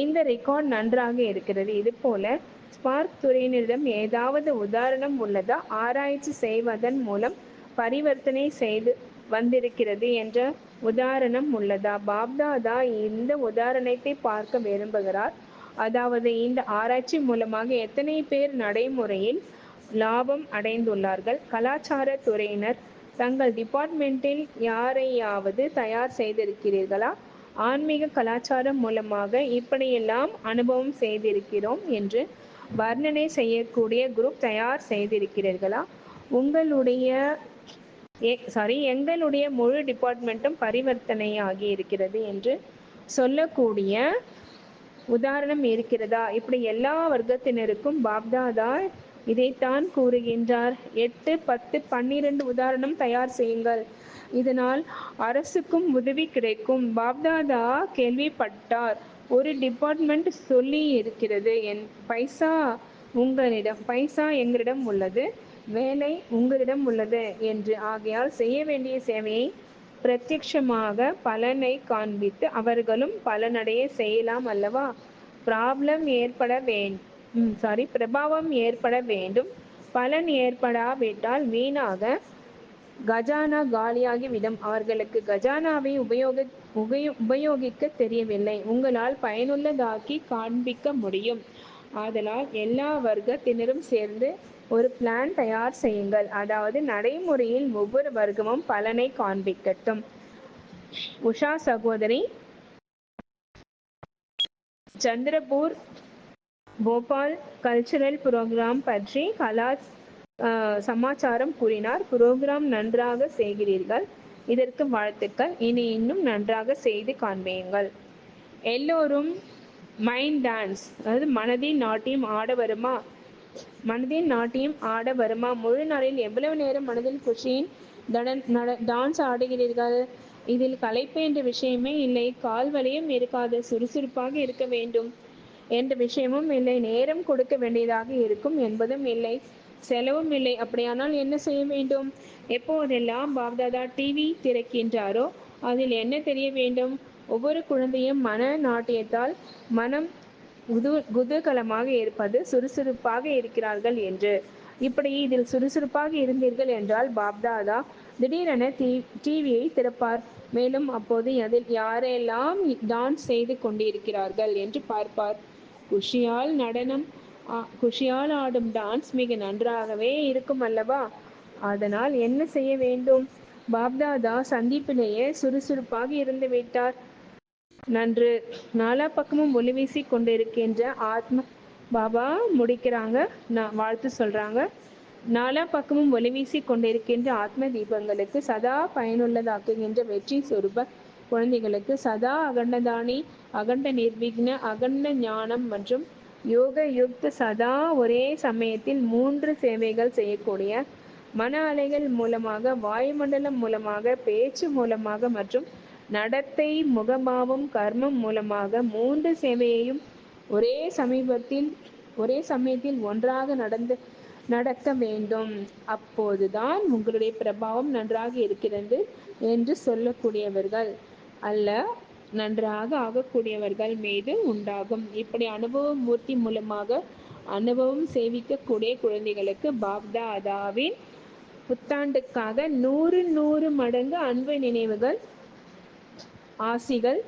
இந்த ரெக்கார்ட் நன்றாக இருக்கிறது. இதுபோல ஸ்பார்க் துறையினரிடம் ஏதாவது உதாரணம் உள்ளதா? ஆராய்ச்சி செய்வதன் மூலம் பரிவர்த்தனை செய்து வந்திருக்கிறது என்ற உதாரணம் உள்ளதா? பாப்தாதா இந்த உதாரணத்தை பார்க்க விரும்புகிறார். அதாவது இந்த ஆராய்ச்சி மூலமாக எத்தனை பேர் நடைமுறையில் லாபம் அடைந்துள்ளார்கள்? கலாச்சார துறையினர் தங்கள் டிபார்ட்மெண்டில் யாரையாவது தயார் செய்திருக்கிறீர்களா? ஆன்மீக கலாச்சாரம் மூலமாக இப்படியெல்லாம் அனுபவம் செய்திருக்கிறோம் என்று வர்ணனை செய்யக்கூடிய குரூப் தயார் செய்திருக்கிறீர்களா? எங்களுடைய முழு டிபார்ட்மெண்ட்டும் பரிவர்த்தனையாகி இருக்கிறது என்று சொல்லக்கூடிய உதாரணம் இருக்கிறதா? இப்படி எல்லா வர்க்கத்தினருக்கும் பாப்தாதா இதைத்தான் கூறுகின்றார். 8, 10, 12 உதாரணம் தயார் செய்யுங்கள். இதனால் அரசுக்கும் உதவி கிடைக்கும். பாப்தாதா கேள்விப்பட்டார், ஒரு டிபார்ட்மெண்ட் சொல்லி இருக்கிறது, பைசா எங்களிடம் உள்ளது, வேலை உங்களிடம் உள்ளது என்று. ஆகையால் செய்ய வேண்டிய சேவையை பிரத்யட்சமாக பலனை காண்பித்து அவர்களும் பலனடைய செய்யலாம் அல்லவா? பிரபாவம் ஏற்பட வேண்டும். பலன் ஏற்படாவிட்டால் வீணாக கஜானா காலியாகிவிடும். அவர்களுக்கு கஜானாவை உபயோகிக்க தெரியவில்லை. உங்களால் பயனுள்ளதாக்கி காண்பிக்க முடியும். ஆதலால் எல்லா வர்க்கத்தினரும் சேர்ந்து ஒரு பிளான் தயார் செய்யுங்கள். அதாவது நடைமுறையில் ஒவ்வொரு வர்க்கமும் பலனை காண்பிக்கட்டும். உஷா சகோதரி, சந்திரபூர் போபால் கல்ச்சுரல் புரோகிராம் பற்றி சமாச்சாரம் கூறினார். புரோகிராம் நன்றாக செய்கிறீர்கள், இதற்கு வாழ்த்துக்கள். இனி இன்னும் நன்றாக செய்து காண்பியுங்கள். எல்லோரும் மைண்ட் டான்ஸ், அதாவது மனதின் நாட்டியம் ஆட வருமா? முழு நாளில் எவ்வளவு நேரம் மனதில் குஷியின் டான்ஸ் ஆடுகிறீர்கள்? இதில் களைப்பு என்ற விஷயமே இல்லை, கால் வலியும் இருக்காது, சுறுசுறுப்பாக இருக்க வேண்டும் என்ற விஷயமும் இல்லை, நேரம் கொடுக்க வேண்டியதாக இருக்கும் என்பதும் இல்லை, செலவும் இல்லை. அப்படியானால் என்ன செய்ய வேண்டும்? எப்போதெல்லாம் பாப்தாதா டிவி திறக்கின்றாரோ அதில் என்ன தெரிய வேண்டும்? ஒவ்வொரு குழந்தையும் மன நாட்டியத்தால் மனம் குதூகலமாக இருப்பது, சுறுசுறுப்பாக இருக்கிறார்கள் என்று. இப்படி இதில் சுறுசுறுப்பாக இருந்தீர்கள் என்றால் பாப்தாதா திடீரென டிவியை திறப்பார். மேலும் அப்போது அதில் யாரெல்லாம் டான்ஸ் செய்து கொண்டிருக்கிறார்கள் என்று பார்ப்பார். குஷியால் ஆடும் டான்ஸ் மிக நன்றாகவே இருக்கும் அல்லவா? அதனால் என்ன செய்ய வேண்டும்? பாப்தாதா சந்திப்பிலேயே சுறுசுறுப்பாக இருந்து விட்டார். நன்று. நாலா பக்கமும் ஒளி வீசி கொண்டிருக்கின்ற ஆத்ம பாபா முடிக்கிறாங்க, வாழ்த்து சொல்றாங்க. நாலா பக்கமும் ஒளி வீசி கொண்டிருக்கின்ற ஆத்ம தீபங்களுக்கு சதா பயனுள்ளதாக்குகின்ற வெற்றி சொரூப குழந்தைகளுக்கு சதா அகண்டதானி, அகண்ட நிர்விக்ன, அகண்ட ஞானம் மற்றும் யோக யுக்த சதா ஒரே சமயத்தில் 3 சேவைகள் செய்யக்கூடிய மன அலைகள் மூலமாக, வாயுமண்டலம் மூலமாக, பேச்சு மூலமாக மற்றும் நடத்தை, முகபாவம், கர்மம் மூலமாக 3 சேவையையும் ஒரே சமயத்தில் ஒன்றாக நடக்க வேண்டும். அப்போதுதான் உங்களுடைய பிரபாவம் நன்றாக இருக்கிறது என்று சொல்லக்கூடியவர்கள் அல்ல, நன்றாக ஆகக்கூடியவர்கள் மீது உண்டாகும். இப்படி அனுபவ மூர்த்தி மூலமாக அனுபவம் சேவிக்கக்கூடிய குழந்தைகளுக்கு பாப்தாதாவின் புத்தாண்டுக்காக 100 மடங்கு அன்பு நினைவுகள், ஆசிகள்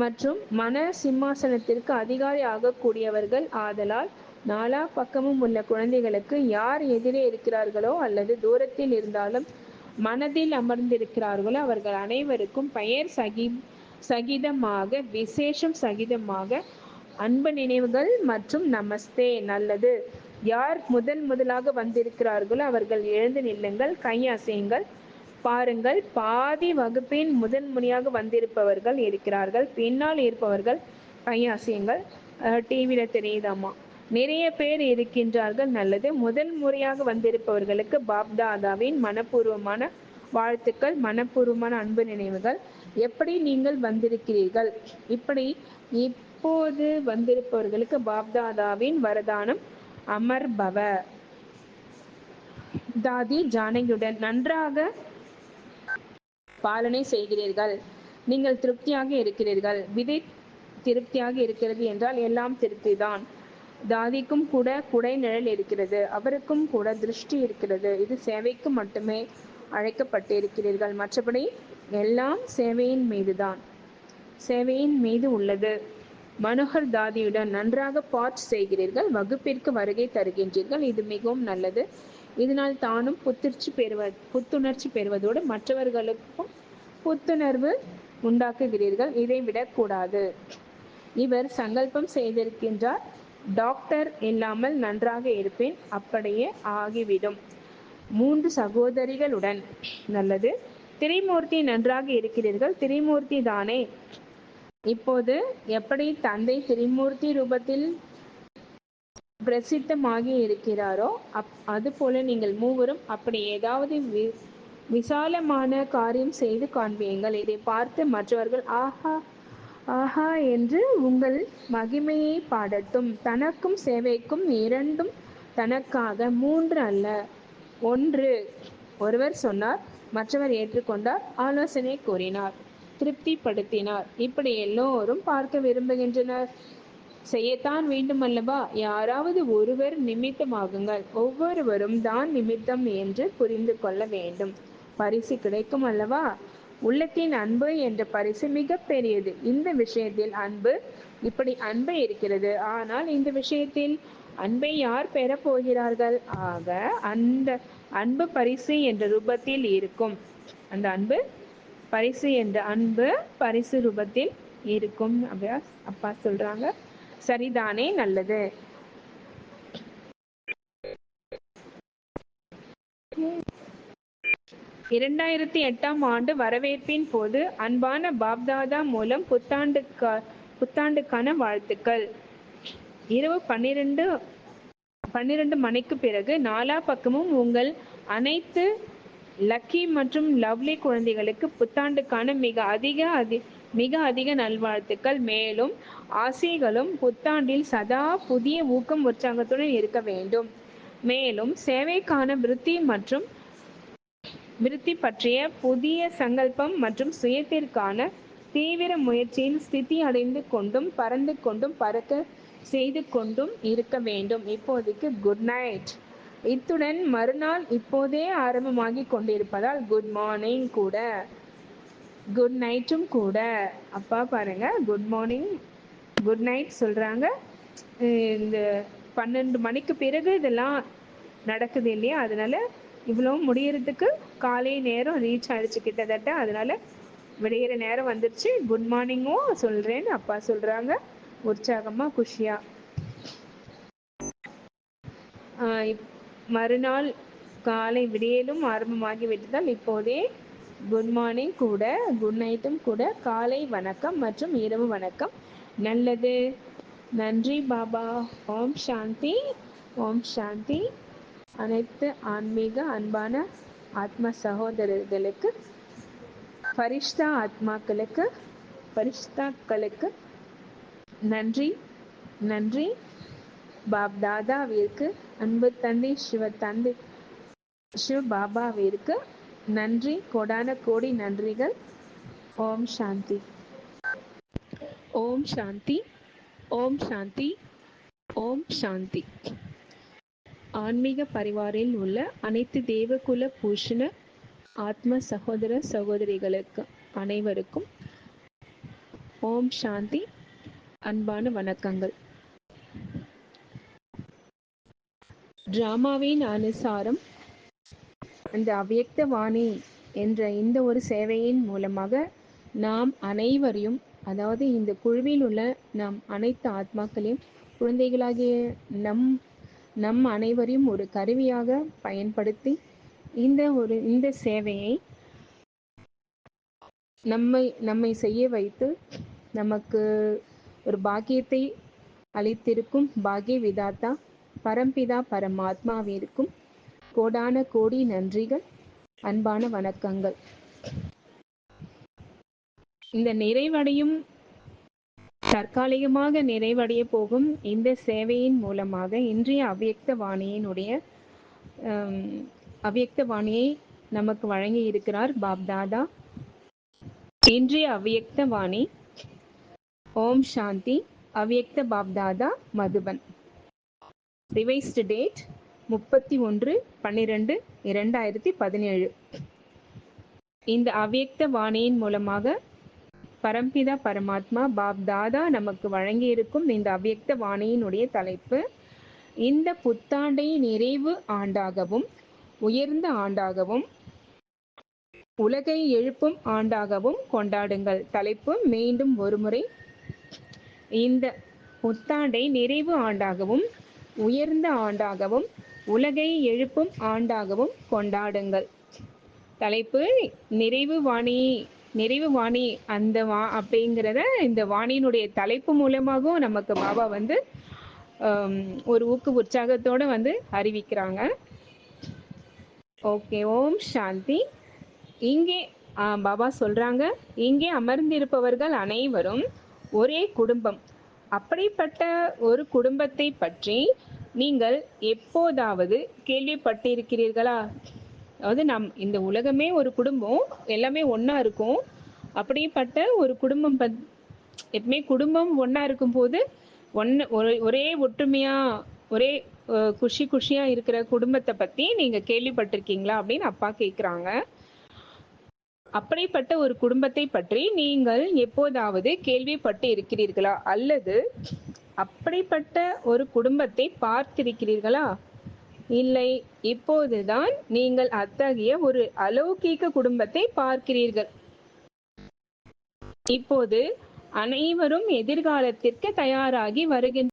மற்றும் மன சிம்மாசனத்திற்கு அதிகாரி ஆகக்கூடியவர்கள். ஆதலால் நாலா பக்கமும் உள்ள குழந்தைகளுக்கு யார் எதிரே இருக்கிறார்களோ அல்லது தூரத்தில் இருந்தாலும் மனதில் அமர்ந்திருக்கிறார்களோ அவர்கள் அனைவருக்கும் பெயர் சகிதமாக, விசேஷம் சகிதமாக அன்பு நினைவுகள் மற்றும் நமஸ்தே. நல்லது. யார் முதலாக வந்திருக்கிறார்களோ அவர்கள் எழுந்து நில்லுங்கள், கை அசையுங்கள். பாருங்கள், பாதி வகுப்பின் முறையாக வந்திருப்பவர்கள் இருக்கிறார்கள், பின்னால் இருப்பவர்கள் கை அசையுங்கள். டிவியில தெரியுதாமா, நிறைய பேர் இருக்கின்றார்கள். நல்லது. முறையாக வந்திருப்பவர்களுக்கு பாப்தாதாவின் மனப்பூர்வமான வாழ்த்துக்கள், மனப்பூர்வமான அன்பு நினைவுகள். எப்படி நீங்கள் வந்திருக்கிறீர்கள்? இப்போது வந்திருப்பவர்களுக்கு பாப்தாதாவின் வரதானம் அமர் பவ. தாதி ஜானகியுடன் நன்றாக பாலனை செய்கிறீர்கள், நீங்கள் திருப்தியாக இருக்கிறீர்கள். விதை திருப்தியாக இருக்கிறது என்றால் எல்லாம் திருப்தி தான். தாதிக்கும் கூட குடை நிழல் இருக்கிறது, அவருக்கும் கூட திருஷ்டி இருக்கிறது. இது சேவைக்கு மட்டுமே அழைக்கப்பட்டிருக்கிறீர்கள், மற்றபடி எல்லாம் சேவையின் மீது உள்ளது. மனோகர் தாதியுடன் நன்றாக பாட் செய்கிறீர்கள், வகுப்பிற்கு வருகை தருகின்றீர்கள், இது மிகவும் நல்லது. இதனால் தானும் புத்துணர்ச்சி பெறுவதோடு மற்றவர்களுக்கும் புத்துணர்வு உண்டாக்குகிறீர்கள். இதை விடக்கூடாது. இவர் சங்கல்பம் செய்திருக்கின்றார், டாக்டர் இல்லாமல் நன்றாக இருப்பேன், அப்படியே ஆகிவிடும். 3 சகோதரிகளுடன். நல்லது. திரிமூர்த்தி நன்றாக இருக்கிறீர்கள். திரிமூர்த்தி தானே? இப்போது எப்படி தந்தை திரிமூர்த்தி ரூபத்தில் பிரசித்தமாகி இருக்கிறாரோ அதுபோல நீங்கள் மூவரும் அப்படி ஏதாவது விசாலமான காரியம் செய்து காண்பியுங்கள். இதை பார்த்து மற்றவர்கள் ஆஹா ஆஹா என்று உங்கள் மகிமையை பாடட்டும். தனக்கும் சேவைக்கும் இரண்டும் தனக்காக, 3 அல்ல, 1. ஒருவர் சொன்னார், மற்றவர் ஏற்றுக்கொண்டார், ஆலோசனை கூறினார், திருப்திப்படுத்தினார். இப்படி எல்லோரும் பார்க்க விரும்புகின்றனர். செய்யத்தான் வேண்டும் அல்லவா? யாராவது ஒருவர் நிமித்தமாகுங்கள். ஒவ்வொருவரும் தான் நிமித்தம் என்று புரிந்து கொள்ள வேண்டும். பரிசு கிடைக்கும் அல்லவா? உள்ளத்தின் அன்பு என்ற பரிசு மிக பெரியது. இந்த விஷயத்தில் இப்படி அன்பு இருக்கிறது. ஆனால் இந்த விஷயத்தில் அன்பை யார் பெறப் போகிறார்கள்? ஆக அந்த அன்பு பரிசு என்ற ரூபத்தில் இருக்கும். அந்த அன்பு பரிசு என்ற அன்பு பரிசு ரூபத்தில் இருக்கும். அப்பா சொல்றாங்க. சரிதானே? நல்லது. இரண்டாயிரத்தி 8 வரவேற்பின் போது அன்பான பாப்தாதா மூலம் புத்தாண்டுக்கான வாழ்த்துக்கள். இரவு 12 மணிக்கு பிறகு நாலா பக்கமும் உங்கள் அனைத்து லக்கி மற்றும் லவ்லி குழந்தைகளுக்கு புத்தாண்டுக்கான மிக அதிக நல்வாழ்த்துக்கள். மேலும் ஆசைகளும் புத்தாண்டில் சதா புதிய ஊக்கம் உற்சாகத்துடன் இருக்க வேண்டும். மேலும் சேவைக்கான விருத்தி பற்றிய புதிய சங்கல்பம் மற்றும் சுயத்திற்கான தீவிர முயற்சியில் ஸ்திதி அடைந்து கொண்டும் பறந்து கொண்டும் பறக்க செய்து கொண்டும் இருக்க வேண்டும். இப்போதைக்கு குட் நைட். இத்துடன் மறுநாள் இப்போதே ஆரம்பமாகி கொண்டிருப்பதால் குட் மார்னிங் கூட, குட் நைட்டும் கூட. அப்பா பாருங்க, குட் மார்னிங் குட் நைட் சொல்றாங்க. இந்த 12 மணிக்கு பிறகு இதெல்லாம் நடக்குது இல்லையா? அதனால இவ்வளோ முடியறதுக்கு காலை நேரம் ரீச் ஆயிடுச்சு கிட்டத்தட்ட. அதனால விடையிற நேரம் வந்துருச்சு. குட் மார்னிங்கும் சொல்றேன்னு அப்பா சொல்றாங்க, உற்சாகமா குஷியா. மறுநாள் காலை விடியலும் ஆரம்பமாகி விட்டதால் இப்போதே குட் மார்னிங் கூட, குட் நைட்டும் கூட, காலை வணக்கம் மற்றும் இரவு வணக்கம். நல்லது. நன்றி பாபா. ஓம் சாந்தி, ஓம் சாந்தி. அனைத்து ஆன்மீக அன்பான ஆத்ம சகோதரர்களுக்கு, பரிஷ்தாக்களுக்கு நன்றி. நன்றி பாப்தாதாவிற்கு, அன்பு தந்தை சிவ பாபாவிற்கு நன்றி. கோடான கோடி நன்றிகள். ஓம் சாந்தி. ஓம் சாந்தி. ஓம் சாந்தி. ஓம் சாந்தி. ஆன்மீக பரிவாரில் உள்ள அனைத்து தேவகுல பூஷண ஆத்ம சகோதர சகோதரிகளுக்கு அனைவருக்கும் ஓம் சாந்தி, அன்பான வணக்கங்கள். டிராமாவின் அனுசாரம் அந்த அவ்யக்த வாணி என்ற இந்த ஒரு சேவையின் மூலமாக நாம் அனைவரையும், அதாவது இந்த குழுவில் உள்ள நாம் அனைத்து ஆத்மாக்களையும், குழந்தைகளாகிய நம் அனைவரையும் ஒரு கருவியாக பயன்படுத்தி இந்த சேவையை நம்மை செய்ய வைத்து நமக்கு ஒரு பாக்கியத்தை அளித்திருக்கும் பாக்கிய விதாத்தா பரம்பிதா பரமாத்மாவிற்கும் கோடான கோடி நன்றிகள், அன்பான வணக்கங்கள். இந்த நிறைவடையும், தற்காலிகமாக நிறைவடைய போகும் இந்த சேவையின் மூலமாக இன்றைய அவ்யக்த வாணியை நமக்கு வழங்கி இருக்கிறார் பாப்தாதா. இன்றைய அவ்யக்த வாணி ஓம் சாந்தி. அவ்யக்த பாப்தாதா மதுபன். Revised date 31/12/2017. இந்த அவ்யக்த வாணியின் மூலமாக பரம்பிதா பரமாத்மா பாப்தாதா நமக்கு வழங்கியிருக்கும் இந்த அவ்யக்த வாணியினுடைய தலைப்பு, இந்த புத்தாண்டை நிறைவு ஆண்டாகவும் உயர்ந்த ஆண்டாகவும் உலகை எழுப்பும் ஆண்டாகவும் கொண்டாடுங்கள். தலைப்பு மீண்டும் ஒருமுறை, இந்த புத்தாண்டை நிறைவு ஆண்டாகவும் உயர்ந்த ஆண்டாகவும் உலகை எழுப்பும் ஆண்டாகவும் கொண்டாடுங்கள். தலைப்பு நிறைவு வாணி. நிறைவு வாணி அந்த அப்படிங்கிறத இந்த வாணியினுடைய தலைப்பு மூலமாகவும் நமக்கு பாபா வந்து ஒரு உற்சாகத்தோட வந்து அறிவிக்கிறாங்க. ஓகே, ஓம் சாந்தி. இங்கே பாபா சொல்றாங்க, இங்கே அமர்ந்திருப்பவர்கள் அனைவரும் ஒரே குடும்பம். அப்படிப்பட்ட ஒரு குடும்பத்தை பற்றி நீங்கள் எப்போதாவது கேள்விப்பட்டிருக்கிறீர்களா? அதாவது இந்த உலகமே ஒரு குடும்பம், எல்லாமே ஒன்னா இருக்கும். அப்படிப்பட்ட ஒரு குடும்பம் எப்பவுமே குடும்பம் ஒன்னா இருக்கும் போது ஒரே ஒற்றுமையா ஒரே குஷியா இருக்கிற குடும்பத்தை பத்தி நீங்க கேள்விப்பட்டிருக்கீங்களா அப்படின்னு அப்பா கேக்குறாங்க. அப்படிப்பட்ட ஒரு குடும்பத்தை பற்றி நீங்கள் எப்போதாவது கேள்விப்பட்டு இருக்கிறீர்களா? அல்லது அப்படிப்பட்ட ஒரு குடும்பத்தை பார்த்திருக்கிறீர்களா? இல்லை, இப்போதுதான் நீங்கள் அத்தகைய ஒரு அலௌகீக குடும்பத்தை பார்க்கிறீர்கள். இப்போது அனைவரும் எதிர்காலத்திற்கு தயாராகி வருகின்றனர்.